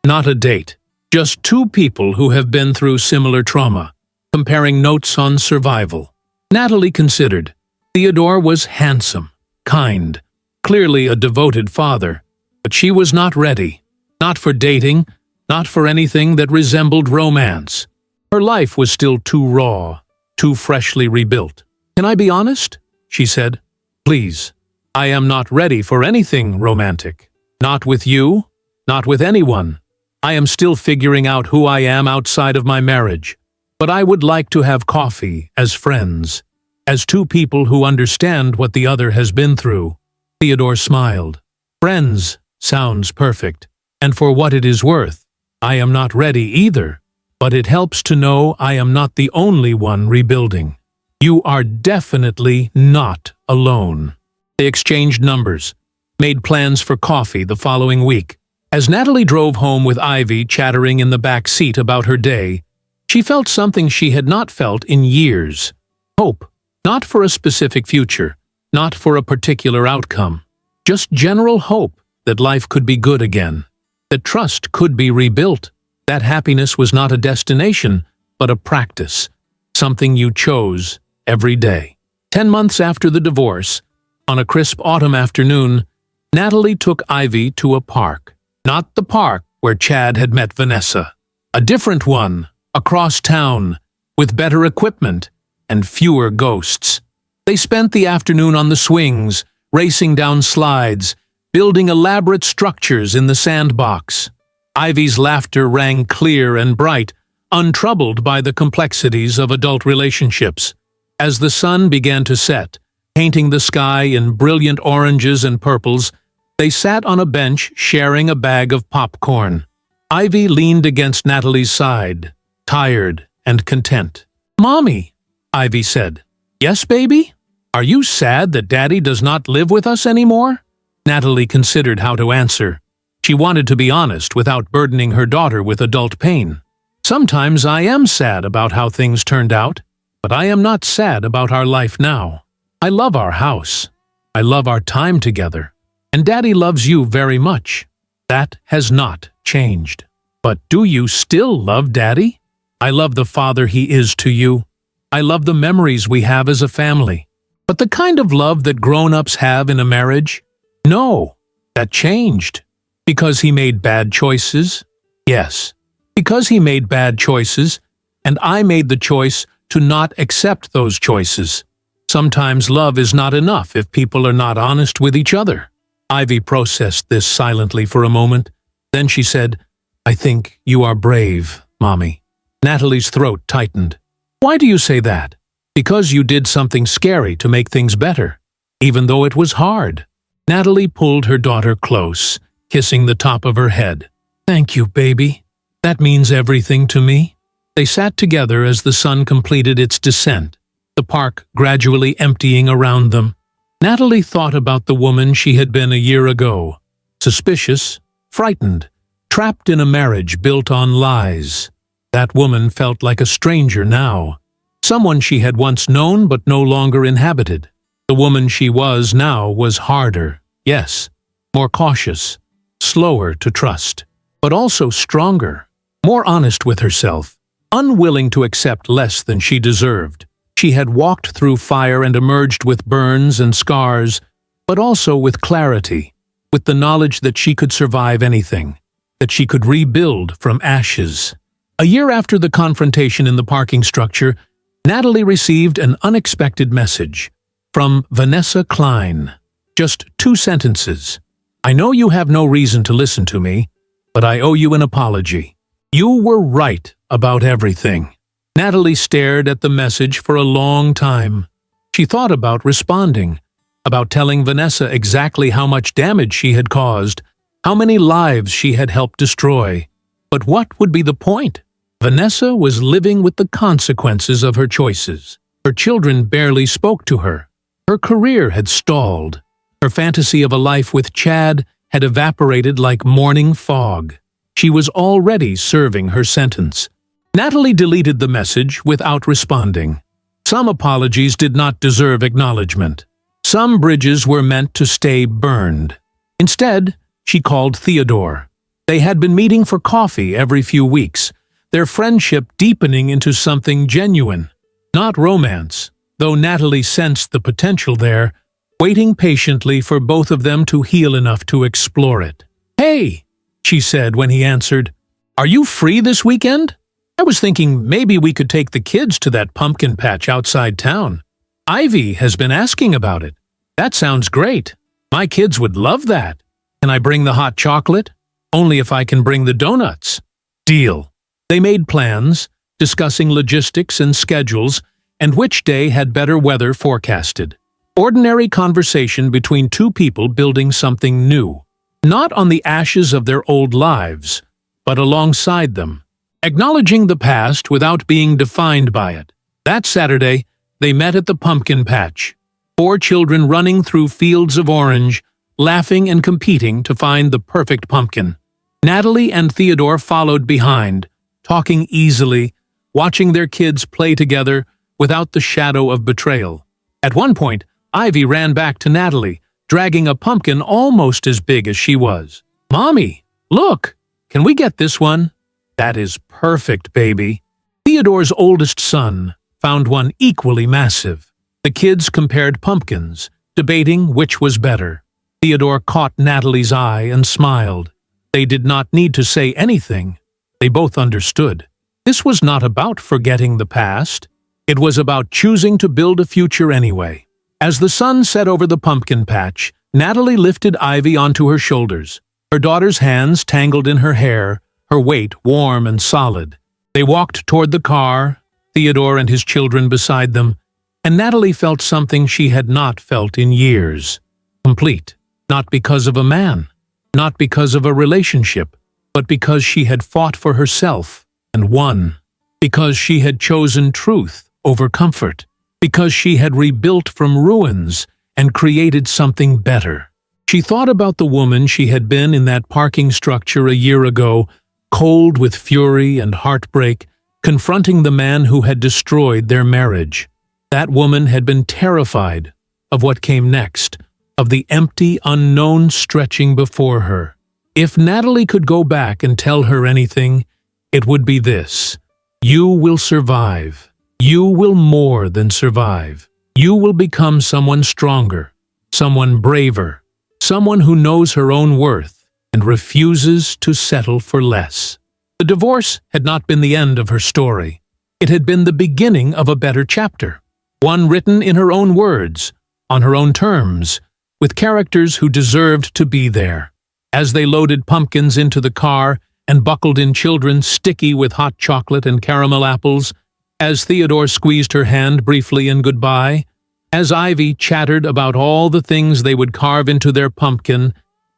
Not a date. Just two people who have been through similar trauma, comparing notes on survival." Natalie considered. Theodore was handsome, kind, clearly a devoted father, but she was not ready. Not for dating, not for anything that resembled romance. Her life was still too raw, too freshly rebuilt. "Can I be honest?" she said. "Please. I am not ready for anything romantic. Not with you, not with anyone. I am still figuring out who I am outside of my marriage. But I would like to have coffee as friends, as two people who understand what the other has been through." Theodore smiled. "Friends sounds perfect. And for what it is worth, I am not ready either. But it helps to know I am not the only one rebuilding. You are definitely not alone." They exchanged numbers, made plans for coffee the following week. As Natalie drove home with Ivy chattering in the back seat about her day, she felt something she had not felt in years. Hope, not for a specific future, not for a particular outcome. Just general hope that life could be good again, that trust could be rebuilt, that happiness was not a destination, but a practice, something you chose every day. 10 months after the divorce, on a crisp autumn afternoon, Natalie took Ivy to a park. Not the park where Chad had met Vanessa. A different one, across town, with better equipment and fewer ghosts. They spent the afternoon on the swings, racing down slides, building elaborate structures in the sandbox. Ivy's laughter rang clear and bright, untroubled by the complexities of adult relationships. As the sun began to set, painting the sky in brilliant oranges and purples, they sat on a bench sharing a bag of popcorn. Ivy leaned against Natalie's side, tired and content. "Mommy," Ivy said. "Yes, baby? Are you sad that Daddy does not live with us anymore?" Natalie considered how to answer. She wanted to be honest without burdening her daughter with adult pain. "Sometimes I am sad about how things turned out, but I am not sad about our life now. I love our house. I love our time together. And Daddy loves you very much. That has not changed. But do you still love Daddy? I love the father he is to you. I love the memories we have as a family. But the kind of love that grown-ups have in a marriage? No, that changed. Because he made bad choices? Yes, because he made bad choices, and I made the choice to not accept those choices. Sometimes love is not enough if people are not honest with each other." Ivy processed this silently for a moment. Then she said, "I think you are brave, Mommy." Natalie's throat tightened. "Why do you say that?" "Because you did something scary to make things better, even though it was hard." Natalie pulled her daughter close, kissing the top of her head. "Thank you, baby. That means everything to me." They sat together as the sun completed its descent, the park gradually emptying around them. Natalie thought about the woman she had been a year ago, suspicious, frightened, trapped in a marriage built on lies. That woman felt like a stranger now, someone she had once known but no longer inhabited. The woman she was now was harder, yes, more cautious, slower to trust, but also stronger, more honest with herself, unwilling to accept less than she deserved. She had walked through fire and emerged with burns and scars, but also with clarity, with the knowledge that she could survive anything, that she could rebuild from ashes. A year after the confrontation in the parking structure, Natalie received an unexpected message from Vanessa Klein. Just 2 sentences. "I know you have no reason to listen to me, but I owe you an apology. You were right about everything." Natalie stared at the message for a long time. She thought about responding, about telling Vanessa exactly how much damage she had caused, how many lives she had helped destroy. But what would be the point? Vanessa was living with the consequences of her choices. Her children barely spoke to her. Her career had stalled. Her fantasy of a life with Chad had evaporated like morning fog. She was already serving her sentence. Natalie deleted the message without responding. Some apologies did not deserve acknowledgement. Some bridges were meant to stay burned. Instead, she called Theodore. They had been meeting for coffee every few weeks, their friendship deepening into something genuine. Not romance, though Natalie sensed the potential there, waiting patiently for both of them to heal enough to explore it. "Hey," she said when he answered, "are you free this weekend? I was thinking maybe we could take the kids to that pumpkin patch outside town. Ivy has been asking about it. That sounds great. My kids would love that. Can I bring the hot chocolate? Only if I can bring the donuts." Deal. They made plans, discussing logistics and schedules, and which day had better weather forecasted. Ordinary conversation between 2 people building something new. Not on the ashes of their old lives, but alongside them. Acknowledging the past without being defined by it. That Saturday, they met at the pumpkin patch. 4 children running through fields of orange, laughing and competing to find the perfect pumpkin. Natalie and Theodore followed behind, talking easily, watching their kids play together without the shadow of betrayal. At one point, Ivy ran back to Natalie, dragging a pumpkin almost as big as she was. "Mommy, look! Can we get this one?" "That is perfect, baby." Theodore's oldest son found one equally massive. The kids compared pumpkins, debating which was better. Theodore caught Natalie's eye and smiled. They did not need to say anything. They both understood. This was not about forgetting the past. It was about choosing to build a future anyway. As the sun set over the pumpkin patch, Natalie lifted Ivy onto her shoulders, her daughter's hands tangled in her hair, her weight warm and solid. They walked toward the car, Theodore and his children beside them, and Natalie felt something she had not felt in years. Complete, not because of a man, not because of a relationship, but because she had fought for herself and won, because she had chosen truth over comfort, because she had rebuilt from ruins and created something better. She thought about the woman she had been in that parking structure a year ago, cold with fury and heartbreak, confronting the man who had destroyed their marriage. That woman had been terrified of what came next, of the empty unknown stretching before her. If Natalie could go back and tell her anything, it would be this: you will survive. You will more than survive. You will become someone stronger, someone braver, someone who knows her own worth and refuses to settle for less. The divorce had not been the end of her story. It had been the beginning of a better chapter, one written in her own words, on her own terms, with characters who deserved to be there. As they loaded pumpkins into the car and buckled in children sticky with hot chocolate and caramel apples, as Theodore squeezed her hand briefly in goodbye, as Ivy chattered about all the things they would carve into their pumpkin,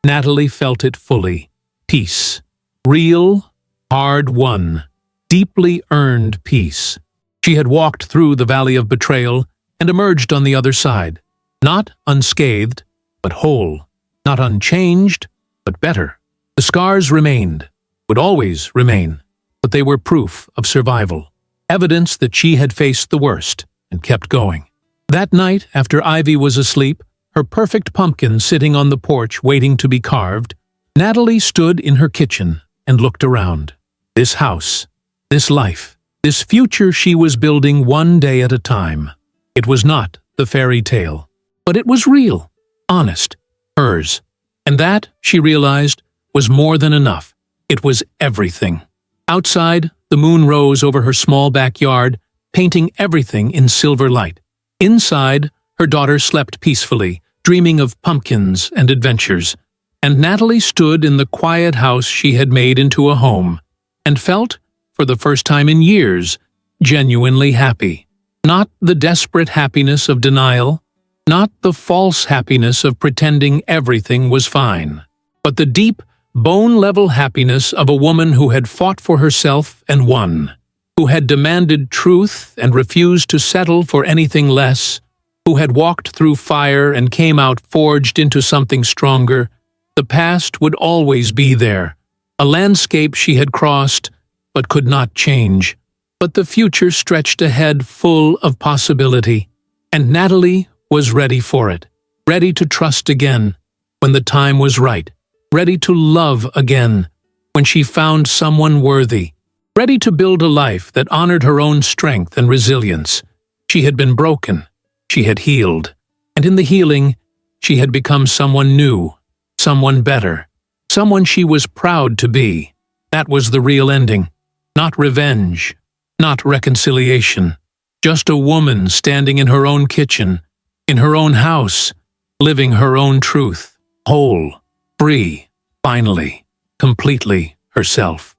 Natalie felt it fully. Peace. Real, hard-won, deeply earned peace. She had walked through the valley of betrayal and emerged on the other side, not unscathed, but whole, not unchanged, but better. The scars remained, would always remain, but they were proof of survival, evidence that she had faced the worst and kept going. That night, after Ivy was asleep, her perfect pumpkin sitting on the porch waiting to be carved, Natalie stood in her kitchen and looked around. This house, this life, this future she was building one day at a time. It was not the fairy tale, but it was real, honest, hers. And that, she realized, was more than enough. It was everything. Outside, the moon rose over her small backyard, painting everything in silver light. Inside, her daughter slept peacefully, dreaming of pumpkins and adventures. And Natalie stood in the quiet house she had made into a home, and felt, for the first time in years, genuinely happy. Not the desperate happiness of denial, not the false happiness of pretending everything was fine, but the deep, bone-level happiness of a woman who had fought for herself and won, who had demanded truth and refused to settle for anything less, who had walked through fire and came out forged into something stronger. The past would always be there, a landscape she had crossed but could not change. But the future stretched ahead full of possibility, and Natalie was ready for it, ready to trust again when the time was right, ready to love again when she found someone worthy, ready to build a life that honored her own strength and resilience. She had been broken, she had healed, and in the healing, she had become someone new, someone better, someone she was proud to be. That was the real ending, not revenge, not reconciliation, just a woman standing in her own kitchen, in her own house, living her own truth, whole, free, finally, completely herself.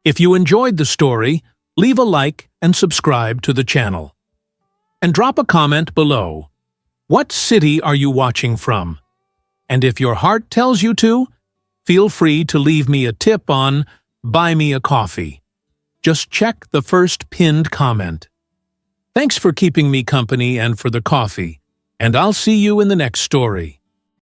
If you enjoyed the story, leave a like and subscribe to the channel. And drop a comment below. What city are you watching from? And if your heart tells you to, feel free to leave me a tip on Buy Me a Coffee. Just check the first pinned comment. Thanks for keeping me company and for the coffee, and I'll see you in the next story.